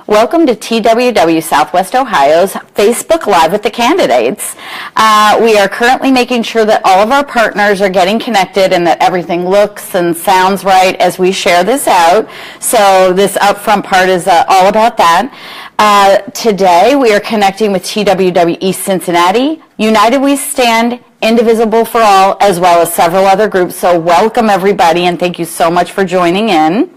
Welcome to TWW Southwest Ohio's Facebook Live with the candidates. We are currently making sure that all of our partners are getting connected and that everything looks and sounds right as we share this out. So this upfront part is all about that. Today we are connecting with TWW East Cincinnati, United We Stand, Indivisible for All, as well as several other groups. So welcome everybody and thank you so much for joining in.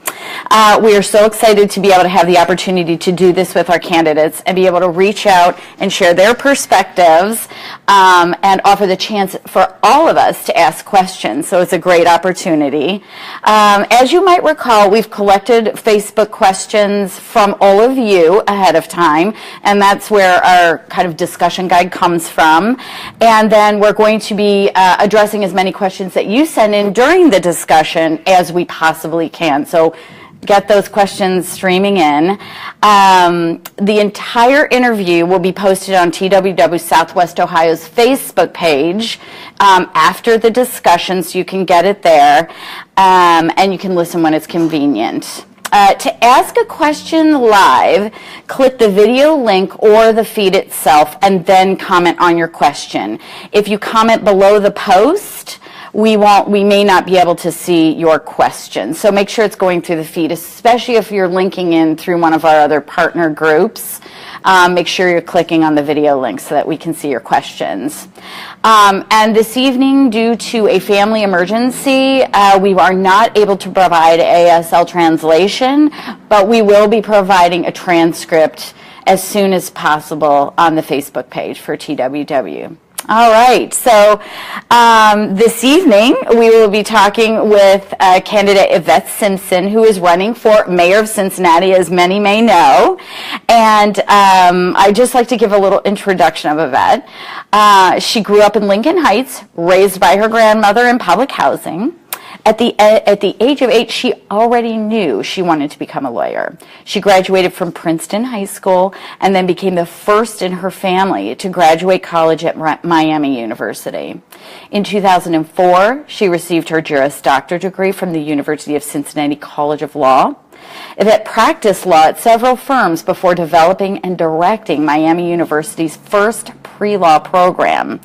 We are so excited to be able to have the opportunity to do this with our candidates and be able to reach out and share their perspectives and offer the chance for all of us to ask questions. So it's a great opportunity. As you might recall, we've collected Facebook questions from all of you ahead of time, and that's where our kind of discussion guide comes from. And then we're going to be addressing as many questions that you send in during the discussion as we possibly can. So get those questions streaming in. The entire interview will be posted on TWW Southwest Ohio's Facebook page after the discussion, so you can get it there, and you can listen when it's convenient. To ask a question live, click the video link or the feed itself and then comment on your question. If you comment below the post, we may not be able to see your question. So make sure it's going through the feed, especially if you're linking in through one of our other partner groups. Make sure you're clicking on the video link so that we can see your questions. And this evening, due to a family emergency, we are not able to provide ASL translation, but we will be providing a transcript as soon as possible on the Facebook page for TWW. All right, so this evening we will be talking with candidate Yvette Simpson, who is running for mayor of Cincinnati, as many may know. And I'd just like to give a little introduction of Yvette. She grew up in Lincoln Heights, raised by her grandmother in public housing. At the age of 8, she already knew she wanted to become a lawyer. She graduated from Princeton High School and then became the first in her family to graduate college at Miami University. In 2004, she received her Juris Doctor degree from the University of Cincinnati College of Law. Yvette practiced law at several firms before developing and directing Miami University's first pre-law program.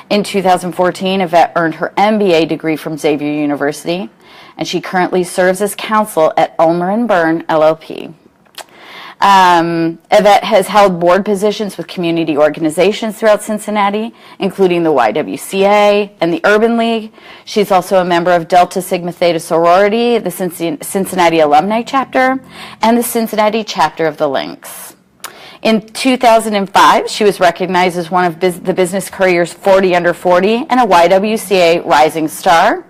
In 2014, Yvette earned her MBA degree from Xavier University, and she currently serves as counsel at Ulmer & Byrne, LLP. Yvette has held board positions with community organizations throughout Cincinnati, including the YWCA and the Urban League. She's also a member of Delta Sigma Theta Sorority, the Cincinnati Alumni Chapter, and the Cincinnati Chapter of the Lynx. In 2005, she was recognized as one of the Business Courier's 40 Under 40 and a YWCA Rising Star.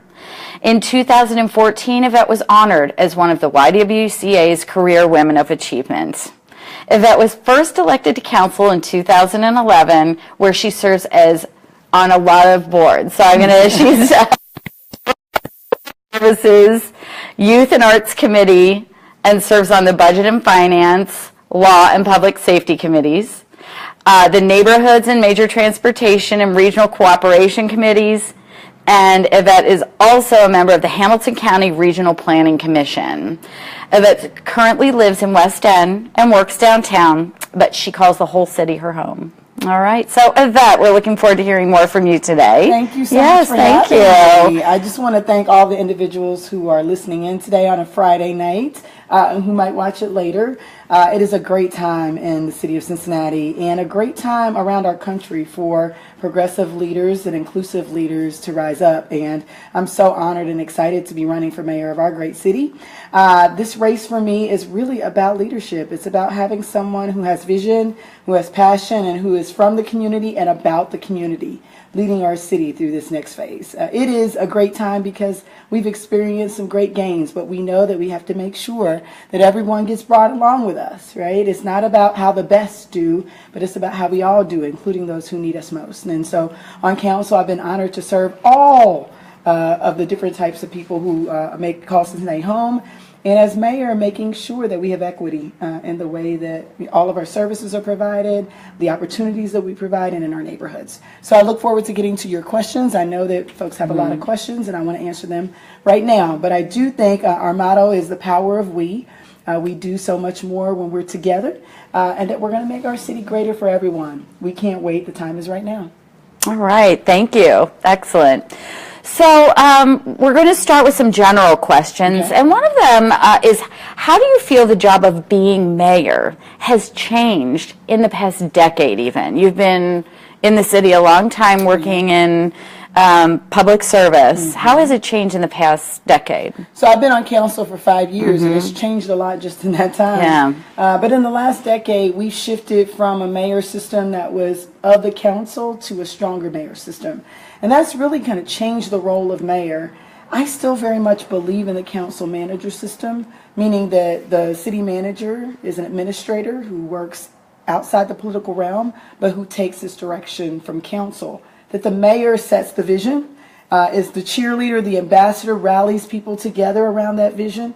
In 2014, Yvette was honored as one of the YWCA's Career Women of Achievement. Yvette was first elected to council in 2011, where she serves as on a lot of boards. So she's Services, Youth and Arts Committee, and serves on the Budget and Finance, Law and Public Safety Committees, the Neighborhoods and Major Transportation and Regional Cooperation Committees, and Yvette is also a member of the Hamilton County Regional Planning Commission. Yvette currently lives in West End and works downtown, but she calls the whole city her home. All right, so Yvette, we're looking forward to hearing more from you today. Thank you so much for having me. I just want to thank all the individuals who are listening in today on a Friday night and who might watch it later. It is a great time in the city of Cincinnati and a great time around our country for progressive leaders and inclusive leaders to rise up. And I'm so honored and excited to be running for mayor of our great city. This race for me is really about leadership. It's about having someone who has vision, who has passion, and who is from the community and about the community, leading our city through this next phase. It is a great time because we've experienced some great gains, but we know that we have to make sure that everyone gets brought along with us, right? It's not about how the best do, but it's about how we all do, including those who need us most. And so on council, I've been honored to serve all of the different types of people who call Cincinnati home. And as mayor, making sure that we have equity in the way that all of our services are provided, the opportunities that we provide, and in our neighborhoods. So I look forward to getting to your questions. I know that folks have a lot of questions, and I want to answer them right now. But I do think our motto is the power of we. We do so much more when we're together, and that we're going to make our city greater for everyone. We can't wait. The time is right now. All right, thank you. Excellent. So we're going to start with some general questions, Okay. and one of them is, how do you feel the job of being mayor has changed in the past decade even? You've been in the city a long time working in public service. How has it changed in the past decade? So I've been on council for 5 years, and it's changed a lot just in that time. Yeah. But in the last decade, we shifted from a mayor system that was of the council to a stronger mayor system. And that's really kind of changed the role of mayor. I still very much believe in the council manager system, meaning that the city manager is an administrator who works outside the political realm, but who takes this direction from council. That the mayor sets the vision, is the cheerleader, the ambassador, rallies people together around that vision,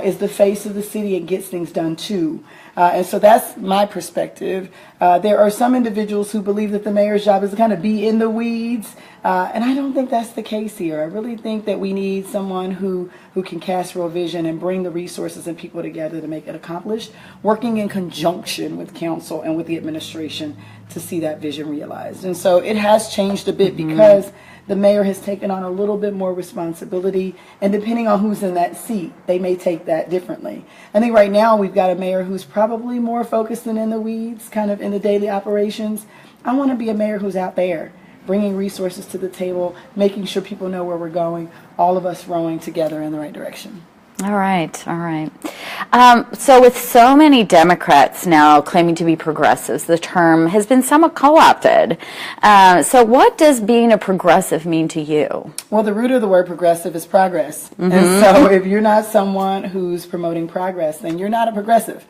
is the face of the city and gets things done too. And so that's my perspective. There are some individuals who believe that the mayor's job is to kind of be in the weeds, and I don't think that's the case here. I really think that we need someone who can cast real vision and bring the resources and people together to make it accomplished, working in conjunction with council and with the administration to see that vision realized. And so it has changed a bit because the mayor has taken on a little bit more responsibility, and depending on who's in that seat, they may take that differently. I think right now we've got a mayor who's probably more focused than in the weeds, kind of in the daily operations. I want to be a mayor who's out there, bringing resources to the table, making sure people know where we're going, all of us rowing together in the right direction. All right, all right. So with so many Democrats now claiming to be progressives, the term has been somewhat co-opted. So what does being a progressive mean to you? Well, the root of the word progressive is progress. And so if you're not someone who's promoting progress, then you're not a progressive.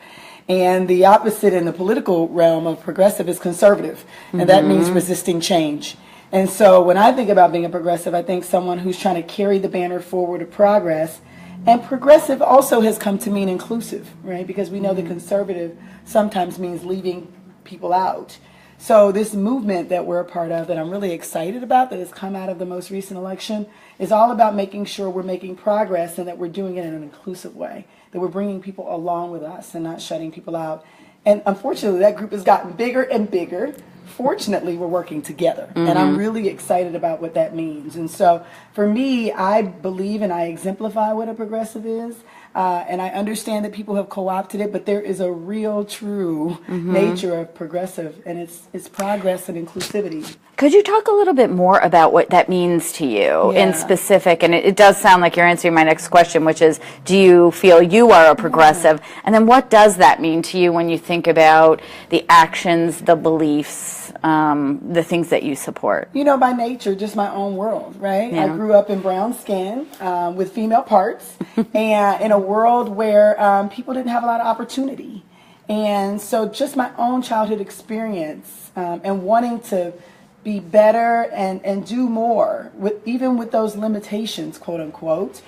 And the opposite in the political realm of progressive is conservative. And that means resisting change. And so when I think about being a progressive, I think someone who's trying to carry the banner forward of progress. And progressive also has come to mean inclusive, right? Because we know that conservative sometimes means leaving people out. So this movement that we're a part of, that I'm really excited about, that has come out of the most recent election, is all about making sure we're making progress and that we're doing it in an inclusive way, that we're bringing people along with us and not shutting people out. And unfortunately, that group has gotten bigger and bigger. Fortunately, we're working together, and I'm really excited about what that means. And so for me, I believe and I exemplify what a progressive is, and I understand that people have co-opted it, but there is a real, true nature of progressive, and it's progress and inclusivity. Could you talk a little bit more about what that means to you in specific? And it does sound like you're answering my next question, which is, do you feel you are a progressive? And then what does that mean to you when you think about the actions, the beliefs, the things that you support? You know, by nature, just my own world, right? I grew up in brown skin with female parts and in a world where people didn't have a lot of opportunity. And so just my own childhood experience and wanting to be better and do more, even with those limitations, quote unquote.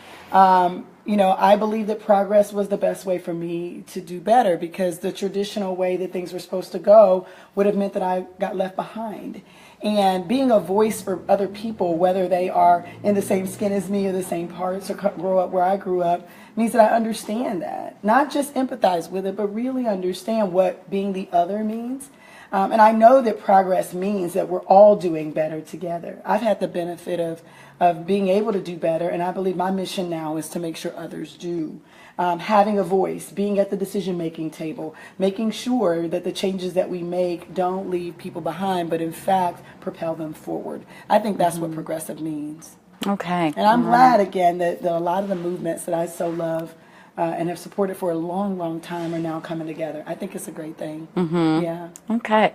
You know, I believe that progress was the best way for me to do better, because the traditional way that things were supposed to go would have meant that I got left behind. And being a voice for other people, whether they are in the same skin as me or the same parts or grow up where I grew up, means that I understand that. Not just empathize with it, but really understand what being the other means. And I know that progress means that we're all doing better together. I've had the benefit of being able to do better, and I believe my mission now is to make sure others do. Having a voice, being at the decision-making table, making sure that the changes that we make don't leave people behind, but in fact propel them forward. I think that's what progressive means. Okay. And I'm glad, again, that a lot of the movements that I so love and have supported for a long, long time are now coming together. I think it's a great thing. Yeah. Okay.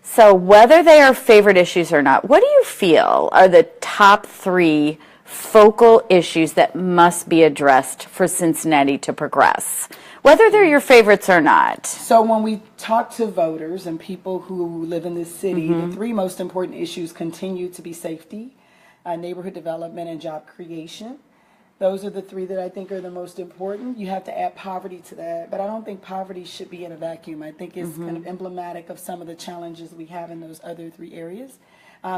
So whether they are favorite issues or not, what do you feel are the top 3 focal issues that must be addressed for Cincinnati to progress, whether they're your favorites or not? So when we talk to voters and people who live in this city, the 3 most important issues continue to be safety, neighborhood development, and job creation. Those are the 3 that I think are the most important. You have to add poverty to that, but I don't think poverty should be in a vacuum. I think it's kind of emblematic of some of the challenges we have in those other 3 areas.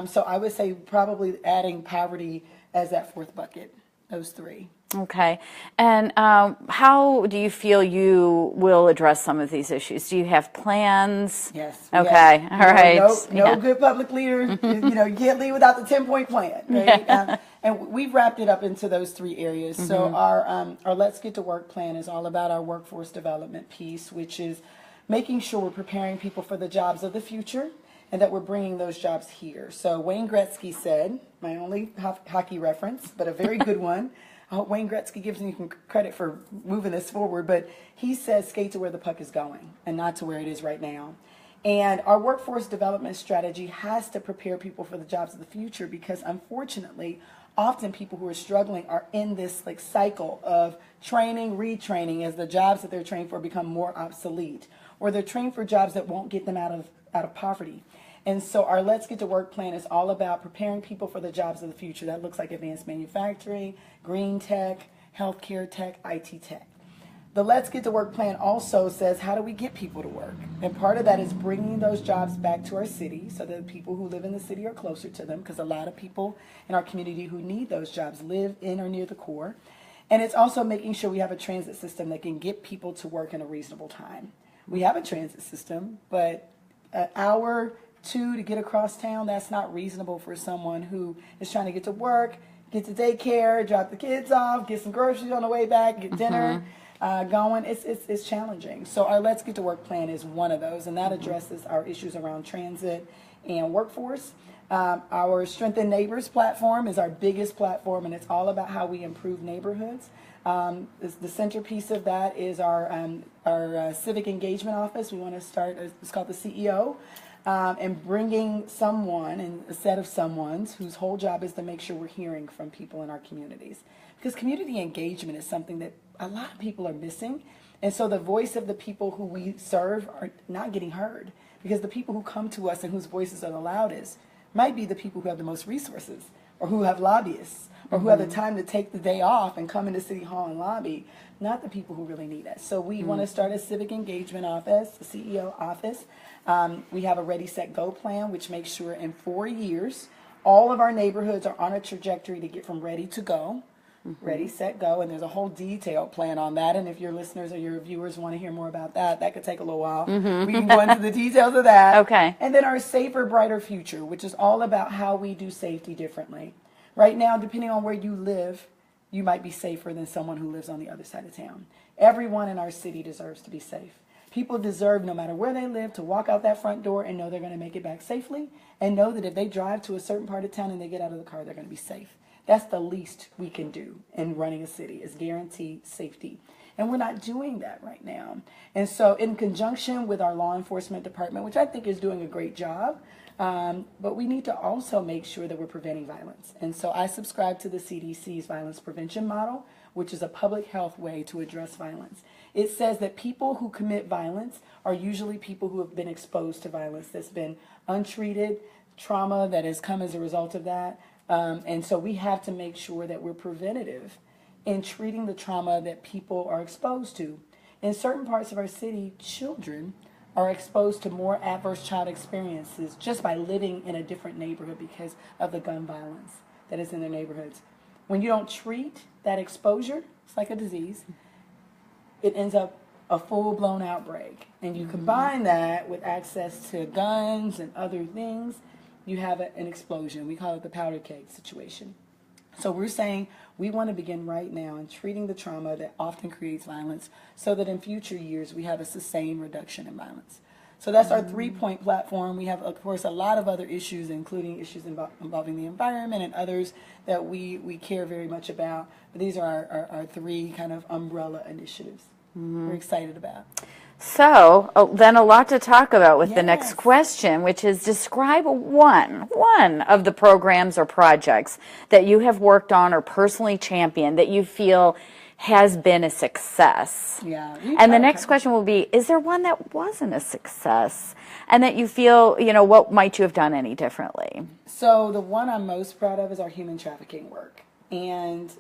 So I would say probably adding poverty as that 4th bucket, those 3. Okay. And how do you feel you will address some of these issues? Do you have plans? Yes. Okay. All right. No good public leader. You can't lead without the 10-point plan, right? And we've wrapped it up into those 3 areas. So our Let's Get to Work plan is all about our workforce development piece, which is making sure we're preparing people for the jobs of the future and that we're bringing those jobs here. So Wayne Gretzky said, my only hockey reference, but a very good one. I hope Wayne Gretzky gives me credit for moving this forward, but he says skate to where the puck is going and not to where it is right now. And our workforce development strategy has to prepare people for the jobs of the future because unfortunately, often people who are struggling are in this cycle of training, retraining as the jobs that they're trained for become more obsolete, or they're trained for jobs that won't get them out of poverty. And so our Let's Get to Work plan is all about preparing people for the jobs of the future. That looks like advanced manufacturing, green tech, healthcare tech, IT tech. The Let's Get to Work plan also says, how do we get people to work? And part of that is bringing those jobs back to our city so that people who live in the city are closer to them, because a lot of people in our community who need those jobs live in or near the core. And it's also making sure we have a transit system that can get people to work in a reasonable time. We have a transit system, but an hour, 2 to get across town, that's not reasonable for someone who is trying to get to work, get to daycare, drop the kids off, get some groceries on the way back, get dinner going. It's challenging. So our Let's Get to Work plan is one of those, and that addresses our issues around transit and workforce. Our Strengthen Neighbors platform is our biggest platform, and it's all about how we improve neighborhoods. The centerpiece of that is our civic engagement office. We want to start, it's called the CEO, and bringing someone and a set of someones whose whole job is to make sure we're hearing from people in our communities. Because community engagement is something that a lot of people are missing. And so the voice of the people who we serve are not getting heard. Because the people who come to us and whose voices are the loudest might be the people who have the most resources, or who have lobbyists, or who have the time to take the day off and come into City Hall and lobby, not the people who really need us. So we want to start a civic engagement office, a CEO office. We have a Ready, Set, Go plan, which makes sure in 4 years, all of our neighborhoods are on a trajectory to get from ready to go. Ready, set, go, and there's a whole detailed plan on that. And if your listeners or your viewers want to hear more about that, that could take a little while. We can go into the details of that. Okay. And then our Safer, Brighter Future, which is all about how we do safety differently. Right now, depending on where you live, you might be safer than someone who lives on the other side of town. Everyone in our city deserves to be safe. People deserve, no matter where they live, to walk out that front door and know they're going to make it back safely, and know that if they drive to a certain part of town and they get out of the car, they're going to be safe. That's the least we can do in running a city, is guarantee safety. And we're not doing that right now. And so in conjunction with our law enforcement department, which I think is doing a great job, but we need to also make sure that we're preventing violence. And so I subscribe to the CDC's violence prevention model, which is a public health way to address violence. It says that people who commit violence are usually people who have been exposed to violence that's been untreated, trauma that has come as a result of that. And so we have to make sure that we're preventative in treating the trauma that people are exposed to. In certain parts of our city, children are exposed to more adverse child experiences just by living in a different neighborhood because of the gun violence that is in their neighborhoods. When you don't treat that exposure, it's like a disease, it ends up a full-blown outbreak. And you combine that with access to guns and other things, you have an explosion. We call it the powder keg situation. So we're saying we want to begin right now in treating the trauma that often creates violence so that in future years we have a sustained reduction in violence. So that's our 3-point platform. We have, of course, a lot of other issues, including issues involving the environment and others that we care very much about. But these are our 3 kind of umbrella initiatives we're excited about. So then a lot to talk about with the next question, which is describe one of the programs or projects that you have worked on or personally championed that you feel has been a success. Yeah. And the next question will be, is there one that wasn't a success and that you feel, what might you have done any differently? So the one I'm most proud of is our human trafficking work. And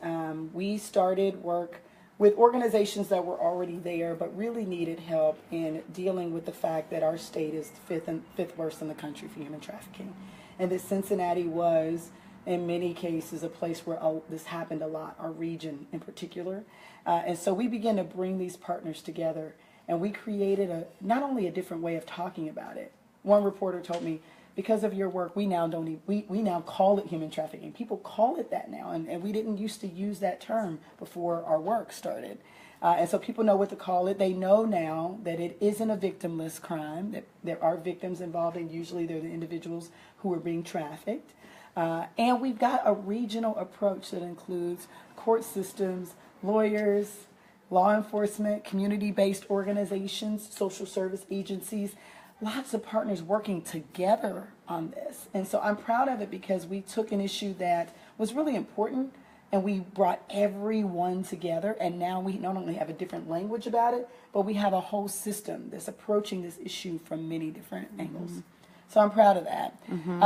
we started work with organizations that were already there but really needed help in dealing with the fact that our state is fifth worst in the country for human trafficking, and that Cincinnati was in many cases, a place where this happened a lot, our region in particular. And so we began to bring these partners together, and we created not only a different way of talking about it. One reporter told me, because of your work, we now call it human trafficking. People call it that now, and we didn't used to use that term before our work started. And so people know what to call it. They know now that it isn't a victimless crime, that there are victims involved, and usually they're the individuals who are being trafficked. And we've got a regional approach that includes court systems, lawyers, law enforcement, community-based organizations, social service agencies, lots of partners working together on this. And so I'm proud of it because we took an issue that was really important and we brought everyone together, and now we not only have a different language about it, but we have a whole system that's approaching this issue from many different angles. So I'm proud of that.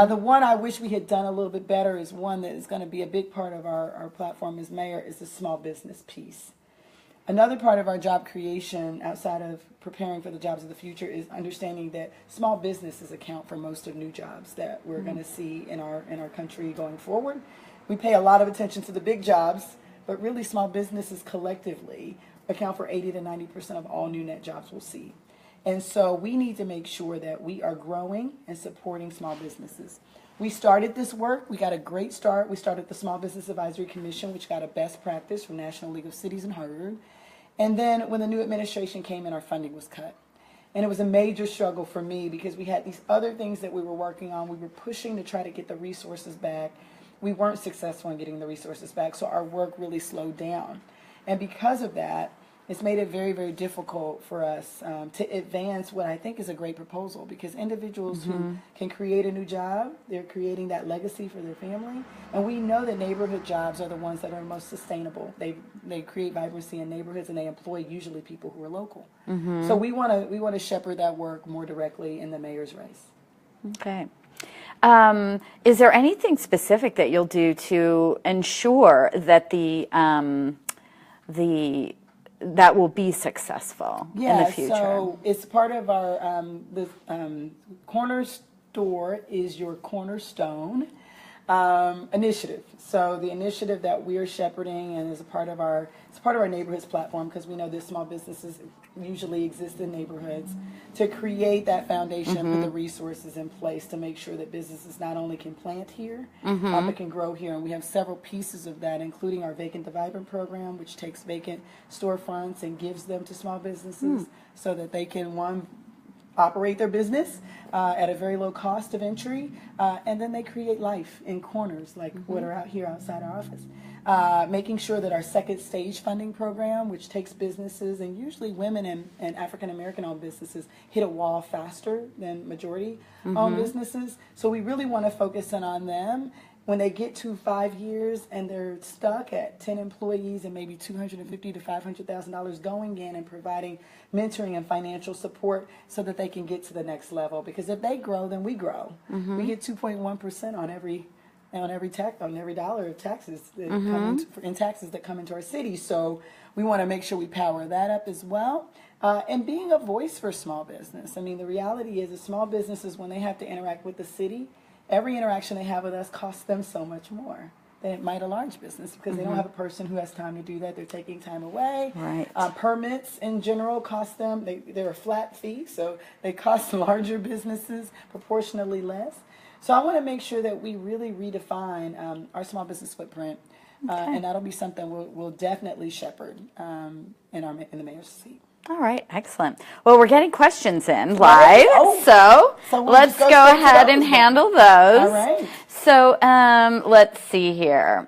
The one I wish we had done a little bit better is one that is going to be a big part of our platform as mayor is the small business piece. Another part of our job creation outside of preparing for the jobs of the future is understanding that small businesses account for most of new jobs that we're going to see in our country going forward. We pay a lot of attention to the big jobs, but really small businesses collectively account for 80 to 90% of all new net jobs we'll see. And so we need to make sure that we are growing and supporting small businesses. We started this work. We got a great start. We started the Small Business Advisory Commission, which got a best practice from National League of Cities and Harvard. And then when the new administration came in, our funding was cut. And it was a major struggle for me because we had these other things that we were working on. We were pushing to try to get the resources back. We weren't successful in getting the resources back, so our work really slowed down. And because of that, it's made it very, very difficult for us to advance what I think is a great proposal, because individuals who can create a new job, they're creating that legacy for their family. And we know that neighborhood jobs are the ones that are most sustainable. They create vibrancy in neighborhoods, and they employ usually people who are local. So we want to shepherd that work more directly in the mayor's race. Okay. Is there anything specific that you'll do to ensure that that will be successful in the future? So it's part of our corner store is your cornerstone initiative. So the initiative that we're shepherding and is a part of our neighborhoods platform, because we know that small businesses usually exist in neighborhoods, to create that foundation with the resources in place to make sure that businesses not only can plant here, but can grow here. And we have several pieces of that, including our Vacant to Vibrant program, which takes vacant storefronts and gives them to small businesses so that they can, one, operate their business at a very low cost of entry, and then they create life in corners like what are out here outside our office. Making sure that our second stage funding program, which takes businesses and usually women and African American owned businesses, hit a wall faster than majority owned businesses. So we really want to focus in on them. When they get to 5 years and they're stuck at 10 employees and maybe $250,000 to $500,000 going in and providing mentoring and financial support so that they can get to the next level. Because if they grow, then we grow. We get 2.1% on every dollar of taxes that come into our city. So we want to make sure we power that up as well. And being a voice for small business. I mean, the reality is that small businesses, when they have to interact with the city, every interaction they have with us costs them so much more than it might a large business, because they don't have a person who has time to do that. They're taking time away. Right. Permits in general cost them, they're a flat fee, so they cost larger businesses proportionally less. So I want to make sure that we really redefine our small business footprint, and that'll be something we'll definitely shepherd in the mayor's seat. All right, excellent. Well, we're getting questions in live, so let's go ahead and handle those. All right. So let's see here.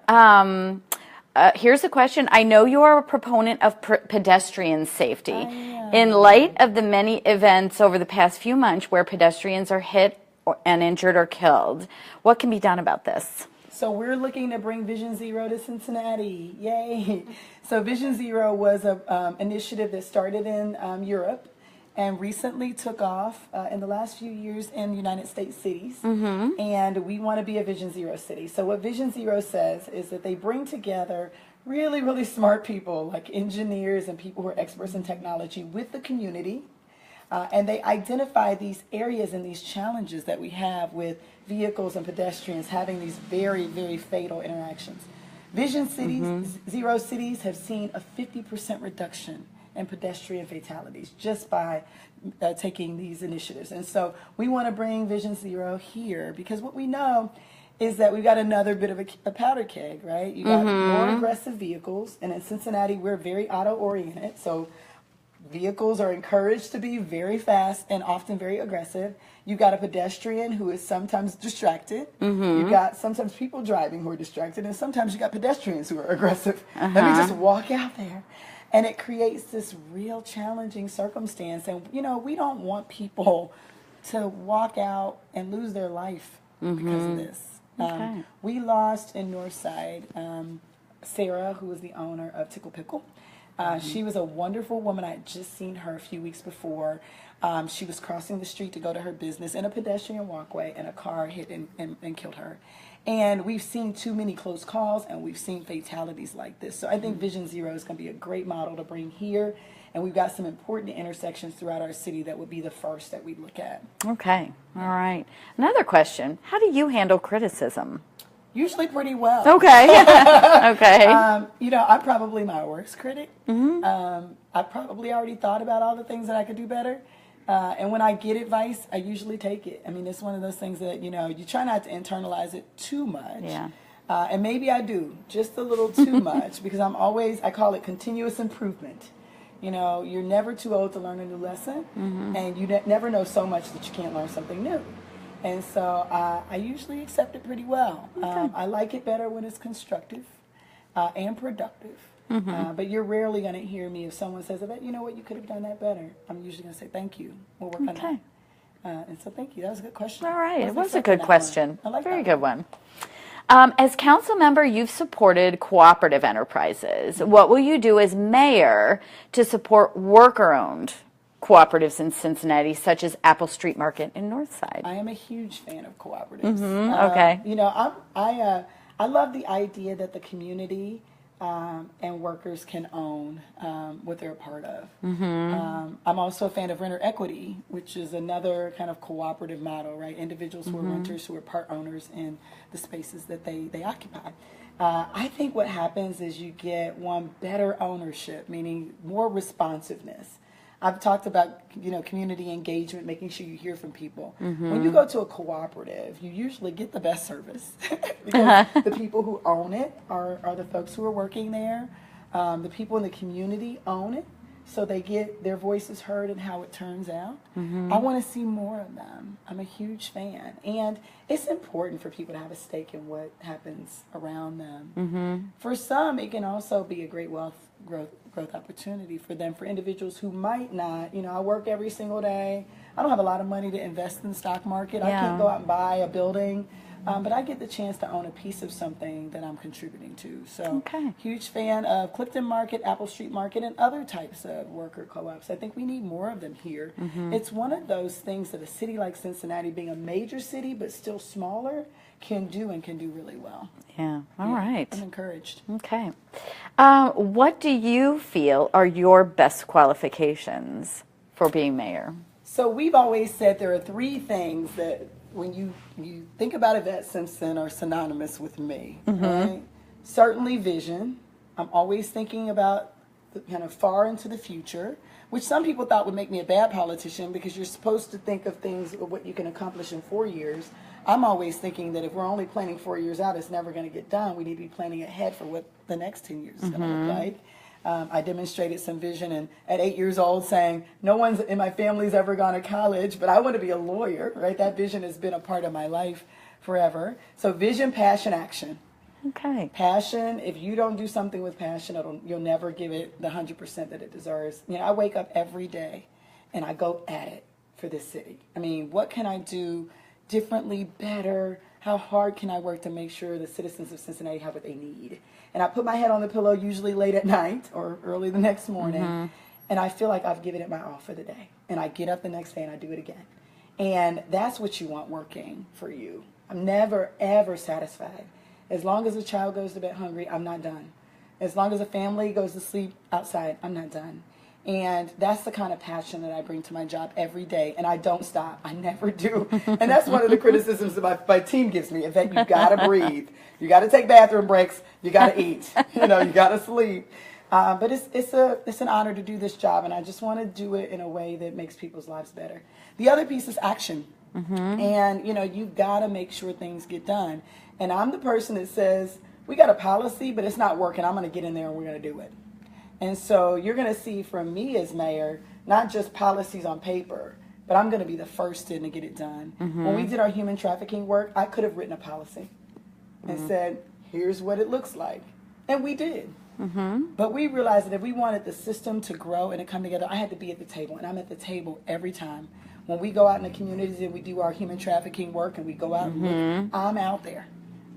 Here's a question. I know you are a proponent of pedestrian safety. In light of the many events over the past few months where pedestrians are hit and injured or killed, what can be done about this? So we're looking to bring Vision Zero to Cincinnati. Yay! So Vision Zero was an initiative that started in Europe and recently took off in the last few years in United States cities. And we want to be a Vision Zero city. So what Vision Zero says is that they bring together really, really smart people like engineers and people who are experts in technology with the community. And they identify these areas and these challenges that we have with vehicles and pedestrians having these very, very fatal interactions. Vision cities, zero cities have seen a 50% reduction in pedestrian fatalities just by taking these initiatives. And so we want to bring Vision Zero here because what we know is that we've got another bit of a powder keg, right? You got more aggressive vehicles, and in Cincinnati, we're very auto-oriented, so vehicles are encouraged to be very fast and often very aggressive. You got a pedestrian who is sometimes distracted. You got sometimes people driving who are distracted, and sometimes you got pedestrians who are aggressive. Let me just walk out there. And it creates this real challenging circumstance. And, you know, we don't want people to walk out and lose their life because of this. We lost in Northside Sarah, who was the owner of Tickle Pickle. She was a wonderful woman. I had just seen her a few weeks before. She was crossing the street to go to her business in a pedestrian walkway, and a car hit and killed her. And we've seen too many close calls, and we've seen fatalities like this. So I think Vision Zero is going to be a great model to bring here. And we've got some important intersections throughout our city that would be the first that we look at. Okay. All right. Another question. How do you handle criticism? Usually pretty well. Okay. Okay. You know, I'm probably my worst critic. I probably already thought about all the things that I could do better. And when I get advice, I usually take it. I mean, it's one of those things that, you know, you try not to internalize it too much. Yeah. And maybe I do, just a little too much, because I call it continuous improvement. You know, you're never too old to learn a new lesson, and you never know so much that you can't learn something new. And so I usually accept it pretty well. I like it better when it's constructive and productive. But you're rarely going to hear me if someone says, "Yvette, you know what, you could have done that better." I'm usually going to say, "Thank you. We'll work on that." And so thank you. That was a good question. All right. It was a good question. I like Very that good one. As council member, you've supported cooperative enterprises. What will you do as mayor to support worker-owned cooperatives in Cincinnati, such as Apple Street Market in Northside? I am a huge fan of cooperatives. Okay. You know, I love the idea that the community and workers can own what they're a part of. I'm also a fan of renter equity, which is another kind of cooperative model, right? Individuals who are renters who are part owners in the spaces that they occupy. I think what happens is you get better ownership, meaning more responsiveness. I've talked about, you know, community engagement, making sure you hear from people. When you go to a cooperative, you usually get the best service because the people who own it are the folks who are working there. The people in the community own it, so they get their voices heard and how it turns out. I want to see more of them. I'm a huge fan. And it's important for people to have a stake in what happens around them. For some, it can also be a great growth opportunity for them, for individuals who might not, you know, I work every single day. I don't have a lot of money to invest in the stock market. I can't go out and buy a building, but I get the chance to own a piece of something that I'm contributing to. So huge fan of Clifton Market, Apple Street Market, and other types of worker co-ops. I think we need more of them here. It's one of those things that a city like Cincinnati, being a major city but still smaller, can do really well. Yeah. All right. I'm encouraged. Okay. What do you feel are your best qualifications for being mayor? So we've always said there are three things that when you think about Yvette Simpson are synonymous with me. Right? Certainly vision. I'm always thinking about the kind of far into the future, which some people thought would make me a bad politician because you're supposed to think of things of what you can accomplish in 4 years. I'm always thinking that if we're only planning 4 years out, it's never going to get done. We need to be planning ahead for what the next 10 years is going to look like. I demonstrated some vision and at 8 years old saying, no one's in my family's ever gone to college, but I want to be a lawyer, right? That vision has been a part of my life forever. So vision, passion, action. Okay. Passion, if you don't do something with passion, you'll never give it the 100% that it deserves. You know, I wake up every day and I go at it for this city. I mean, what can I do differently, better? How hard can I work to make sure the citizens of Cincinnati have what they need? And I put my head on the pillow usually late at night or early the next morning, and I feel like I've given it my all for the day. And I get up the next day and I do it again. And that's what you want working for you. I'm never, ever satisfied. As long as a child goes to bed hungry, I'm not done. As long as a family goes to sleep outside, I'm not done. And that's the kind of passion that I bring to my job every day. And I don't stop. I never do. And that's one of the criticisms that my team gives me. In fact, you got to breathe. You got to take bathroom breaks. You got to eat. You got to sleep. But it's an honor to do this job. And I just want to do it in a way that makes people's lives better. The other piece is action. And, you've got to make sure things get done. And I'm the person that says, we got a policy, but it's not working. I'm going to get in there and we're going to do it. And so you're going to see from me as mayor, not just policies on paper, but I'm going to be the first in to get it done. When we did our human trafficking work, I could have written a policy and said, here's what it looks like. And we did. But we realized that if we wanted the system to grow and to come together, I had to be at the table. And I'm at the table every time. When we go out in the communities and we do our human trafficking work and we go out and look, I'm out there.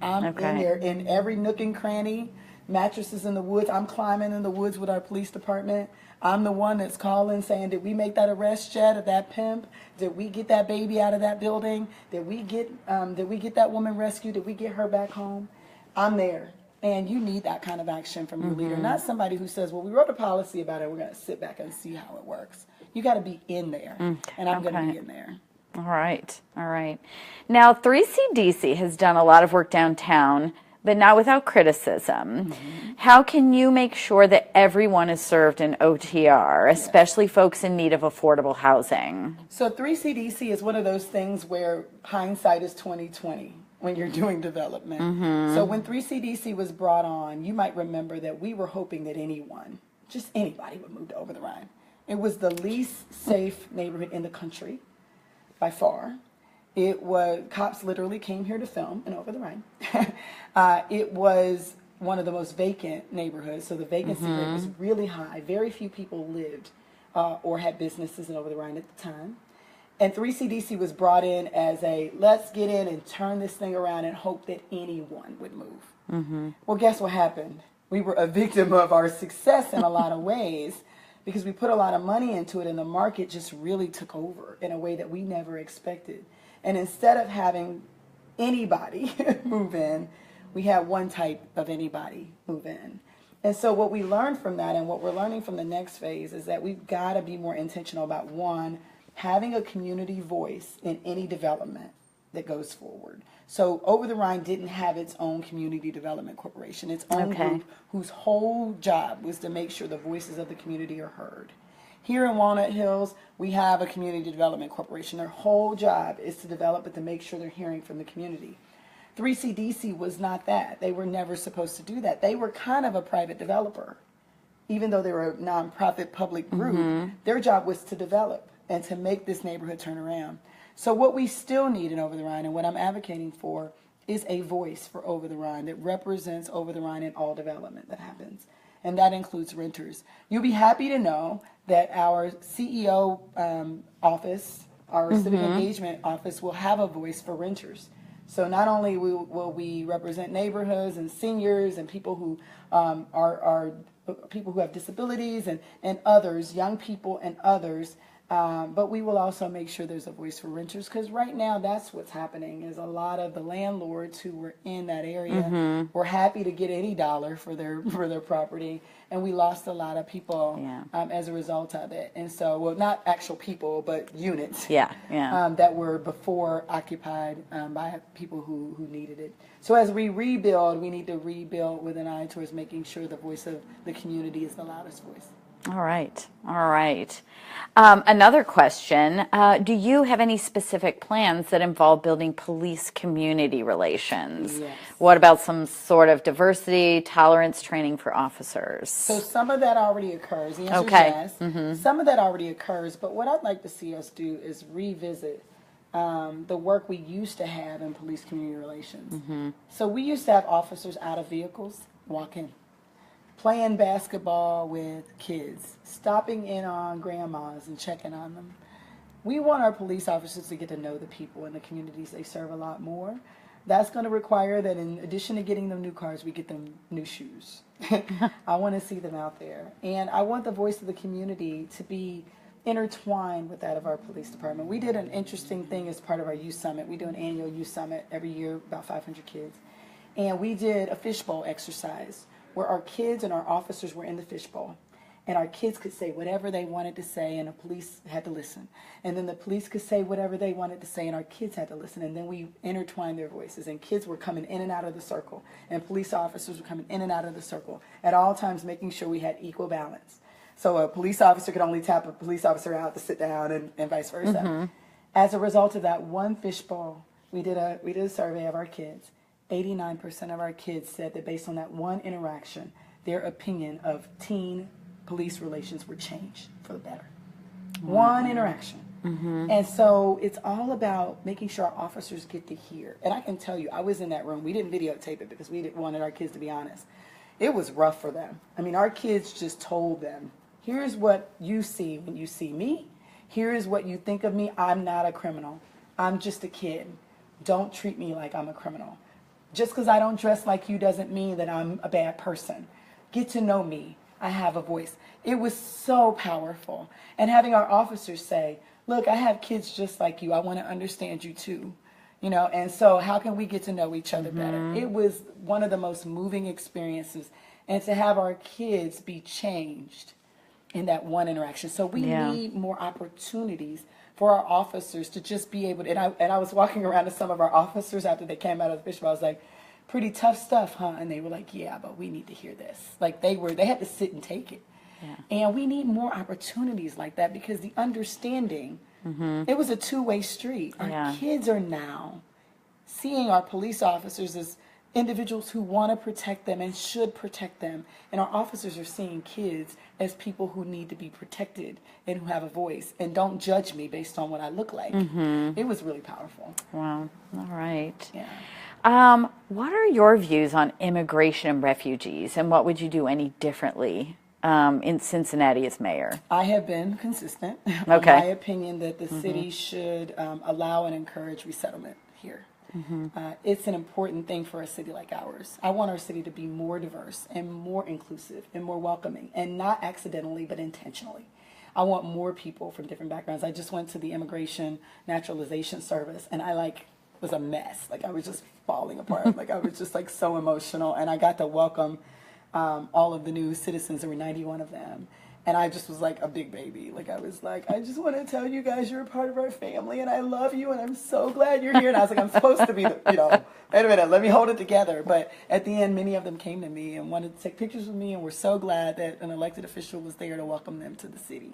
I'm in there in every nook and cranny. Mattresses in the woods. I'm climbing in the woods with our police department. I'm the one that's calling saying, did we make that arrest yet of that pimp? Did we get that baby out of that building? Did we get that woman rescued? Did we get her back home? I'm there. And you need that kind of action from your leader, not somebody who says, well, we wrote a policy about it. We're going to sit back and see how it works. You got to be in there. And I'm going to be in there. All right. Now, 3CDC has done a lot of work downtown, but not without criticism. How can you make sure that everyone is served in OTR, especially folks in need of affordable housing? So 3CDC is one of those things where hindsight is 20/20 when you're doing development. So when 3CDC was brought on, you might remember that we were hoping that anyone, just anybody, would move to Over the Rhine. It was the least safe neighborhood in the country by far. It was, cops literally came here to film in Over the Rhine. It was one of the most vacant neighborhoods, so the vacancy rate was really high. Very few people lived or had businesses in Over the Rhine at the time. And 3CDC was brought in as a, let's get in and turn this thing around and hope that anyone would move. Well, guess what happened? We were a victim of our success in a lot of ways because we put a lot of money into it and the market just really took over in a way that we never expected. And instead of having anybody move in, we had one type of anybody move in. And so what we learned from that and what we're learning from the next phase is that we've got to be more intentional about, one, having a community voice in any development that goes forward. So Over the Rhine didn't have its own community development corporation, its own group whose whole job was to make sure the voices of the community are heard. Here in Walnut Hills, we have a community development corporation. Their whole job is to develop it to make sure they're hearing from the community. 3CDC was not that. They were never supposed to do that. They were kind of a private developer. Even though they were a nonprofit public group, their job was to develop and to make this neighborhood turn around. So what we still need in Over the Rhine and what I'm advocating for is a voice for Over the Rhine that represents Over the Rhine in all development that happens. And that includes renters. You'll be happy to know that our CEO office, our civic engagement office, will have a voice for renters. So not only will we represent neighborhoods and seniors and people who are people who have disabilities and others, young people and others, but we will also make sure there's a voice for renters, because right now that's what's happening is a lot of the landlords who were in that area were happy to get any dollar for their property, and we lost a lot of people as a result of it. And so, well, not actual people, but units that were before occupied by people who needed it. So as we rebuild, we need to rebuild with an eye towards making sure the voice of the community is the loudest voice. All right. Another question, do you have any specific plans that involve building police-community relations? Yes. What about some sort of diversity, tolerance training for officers? So some of that already occurs. The answer is yes. Some of that already occurs, but what I'd like to see us do is revisit the work we used to have in police-community relations. So we used to have officers out of vehicles, walking, playing basketball with kids, stopping in on grandmas and checking on them. We want our police officers to get to know the people in the communities they serve a lot more. That's going to require that in addition to getting them new cars, we get them new shoes. I want to see them out there. And I want the voice of the community to be intertwined with that of our police department. We did an interesting thing as part of our youth summit. We do an annual youth summit every year, about 500 kids. And we did a fishbowl exercise where our kids and our officers were in the fishbowl. and our kids could say whatever they wanted to say, and the police had to listen. And then the police could say whatever they wanted to say, and our kids had to listen. And then we intertwined their voices, and kids were coming in and out of the circle, and police officers were coming in and out of the circle, at all times making sure we had equal balance. So a police officer could only tap a police officer out to sit down, and vice versa. As a result of that one fishbowl, we did a survey of our kids. 89% of our kids said that based on that one interaction, their opinion of teen police relations were changed for the better. One interaction. And so it's all about making sure our officers get to hear. And I can tell you, I was in that room. We didn't videotape it because we wanted our kids to be honest. It was rough for them. I mean, our kids just told them, here's what you see when you see me. Here is what you think of me. I'm not a criminal. I'm just a kid. Don't treat me like I'm a criminal. Just because I don't dress like you doesn't mean that I'm a bad person. Get to know me. I have a voice. It was so powerful. And having our officers say, look, I have kids just like you. I want to understand you too. You know, and so how can we get to know each other better? It was one of the most moving experiences. And to have our kids be changed in that one interaction. So we need more opportunities for our officers to just be able to, and I was walking around to some of our officers after they came out of the fishbowl. I was like, pretty tough stuff, huh? And they were like, yeah, but we need to hear this. Like they had to sit and take it. And we need more opportunities like that because the understanding, it was a two-way street. Our kids are now seeing our police officers as individuals who want to protect them and should protect them. And our officers are seeing kids as people who need to be protected and who have a voice. And don't judge me based on what I look like. It was really powerful. Wow. All right. Yeah. What are your views on immigration and refugees, and what would you do any differently in Cincinnati as mayor? I have been consistent on my opinion that the city should allow and encourage resettlement here. It's an important thing for a city like ours. I want our city to be more diverse and more inclusive and more welcoming, and not accidentally but intentionally. I want more people from different backgrounds. I just went to the Immigration Naturalization Service, and I was a mess. Like I was just falling apart. Like I was just like so emotional, and I got to welcome all of the new citizens. There were 91 of them. And I just was like a big baby. Like I was like, I just want to tell you guys you're a part of our family, and I love you, and I'm so glad you're here. And I was like, I'm supposed to be, wait a minute, let me hold it together. But at the end, many of them came to me and wanted to take pictures with me, and were so glad that an elected official was there to welcome them to the city.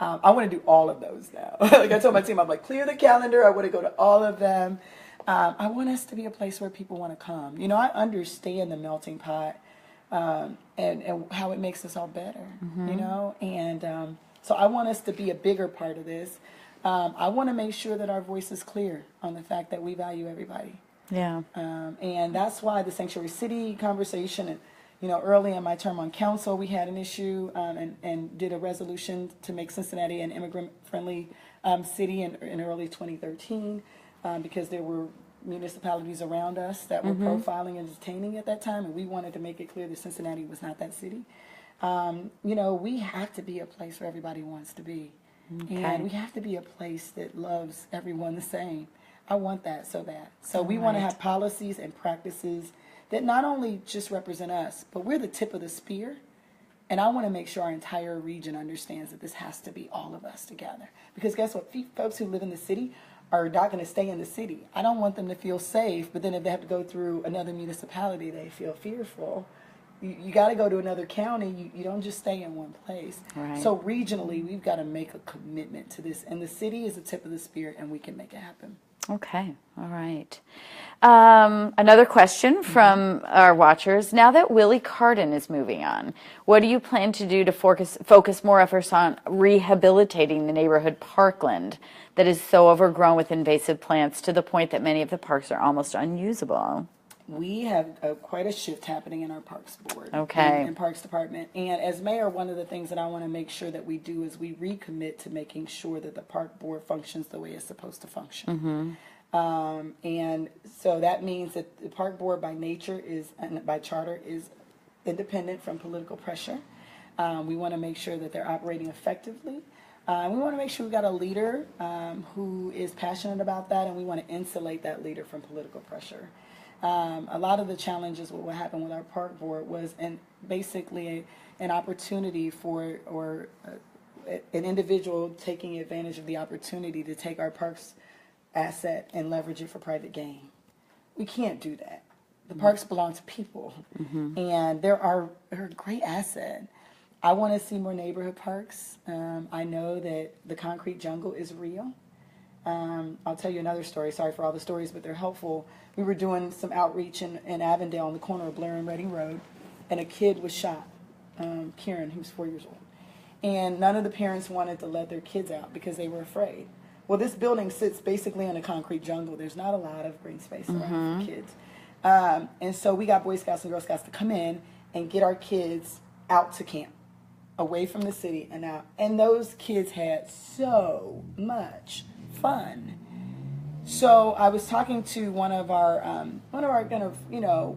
I want to do all of those now. Like I told my team, I'm like, clear the calendar. I want to go to all of them. I want us to be a place where people want to come. I understand the melting pot. And how it makes us all better, and so I want us to be a bigger part of this. I want to make sure that our voice is clear on the fact that we value everybody. And that's why the Sanctuary City conversation, and early in my term on council, we had an issue and did a resolution to make Cincinnati an immigrant-friendly city in early 2013 because there were municipalities around us that were profiling and detaining at that time, and we wanted to make it clear that Cincinnati was not that city. We have to be a place where everybody wants to be, and we have to be a place that loves everyone the same. I want that so bad. So we want to have policies and practices that not only just represent us, but we're the tip of the spear. And I want to make sure our entire region understands that this has to be all of us together. Because guess what? Folks who live in the city are not going to stay in the city. I don't want them to feel safe, but then if they have to go through another municipality, they feel fearful. You got to go to another county. You don't just stay in one place. So regionally, we've got to make a commitment to this. And the city is the tip of the spear, and we can make it happen. Okay. All right. Another question from our watchers. Now that Willie Carden is moving on, what do you plan to do to focus more efforts on rehabilitating the neighborhood parkland that is so overgrown with invasive plants to the point that many of the parks are almost unusable? We have quite a shift happening in our Parks Board and Parks Department. And as mayor, one of the things that I want to make sure that we do is we recommit to making sure that the Park Board functions the way it's supposed to function. And so that means that the Park Board by nature and by charter is independent from political pressure. We want to make sure that they're operating effectively. We want to make sure we've got a leader who is passionate about that, and we want to insulate that leader from political pressure. a lot of the challenges what happened with our park board was basically an opportunity for an individual taking advantage of the opportunity to take our parks asset and leverage it for private gain. We can't do that. The parks belong to people, and they're a great asset. I want to see more neighborhood parks. I know that the concrete jungle is real. I'll tell you another story. Sorry for all the stories, but they're helpful. We were doing some outreach in Avondale on the corner of Blair and Reading Road, and a kid was shot, Kieran, who's 4 years old. And none of the parents wanted to let their kids out because they were afraid. Well, this building sits basically in a concrete jungle. There's not a lot of green space around for kids. And so we got Boy Scouts and Girl Scouts to come in and get our kids out to camp, away from the city and out. And those kids had so much fun. So I was talking to one of our kind of,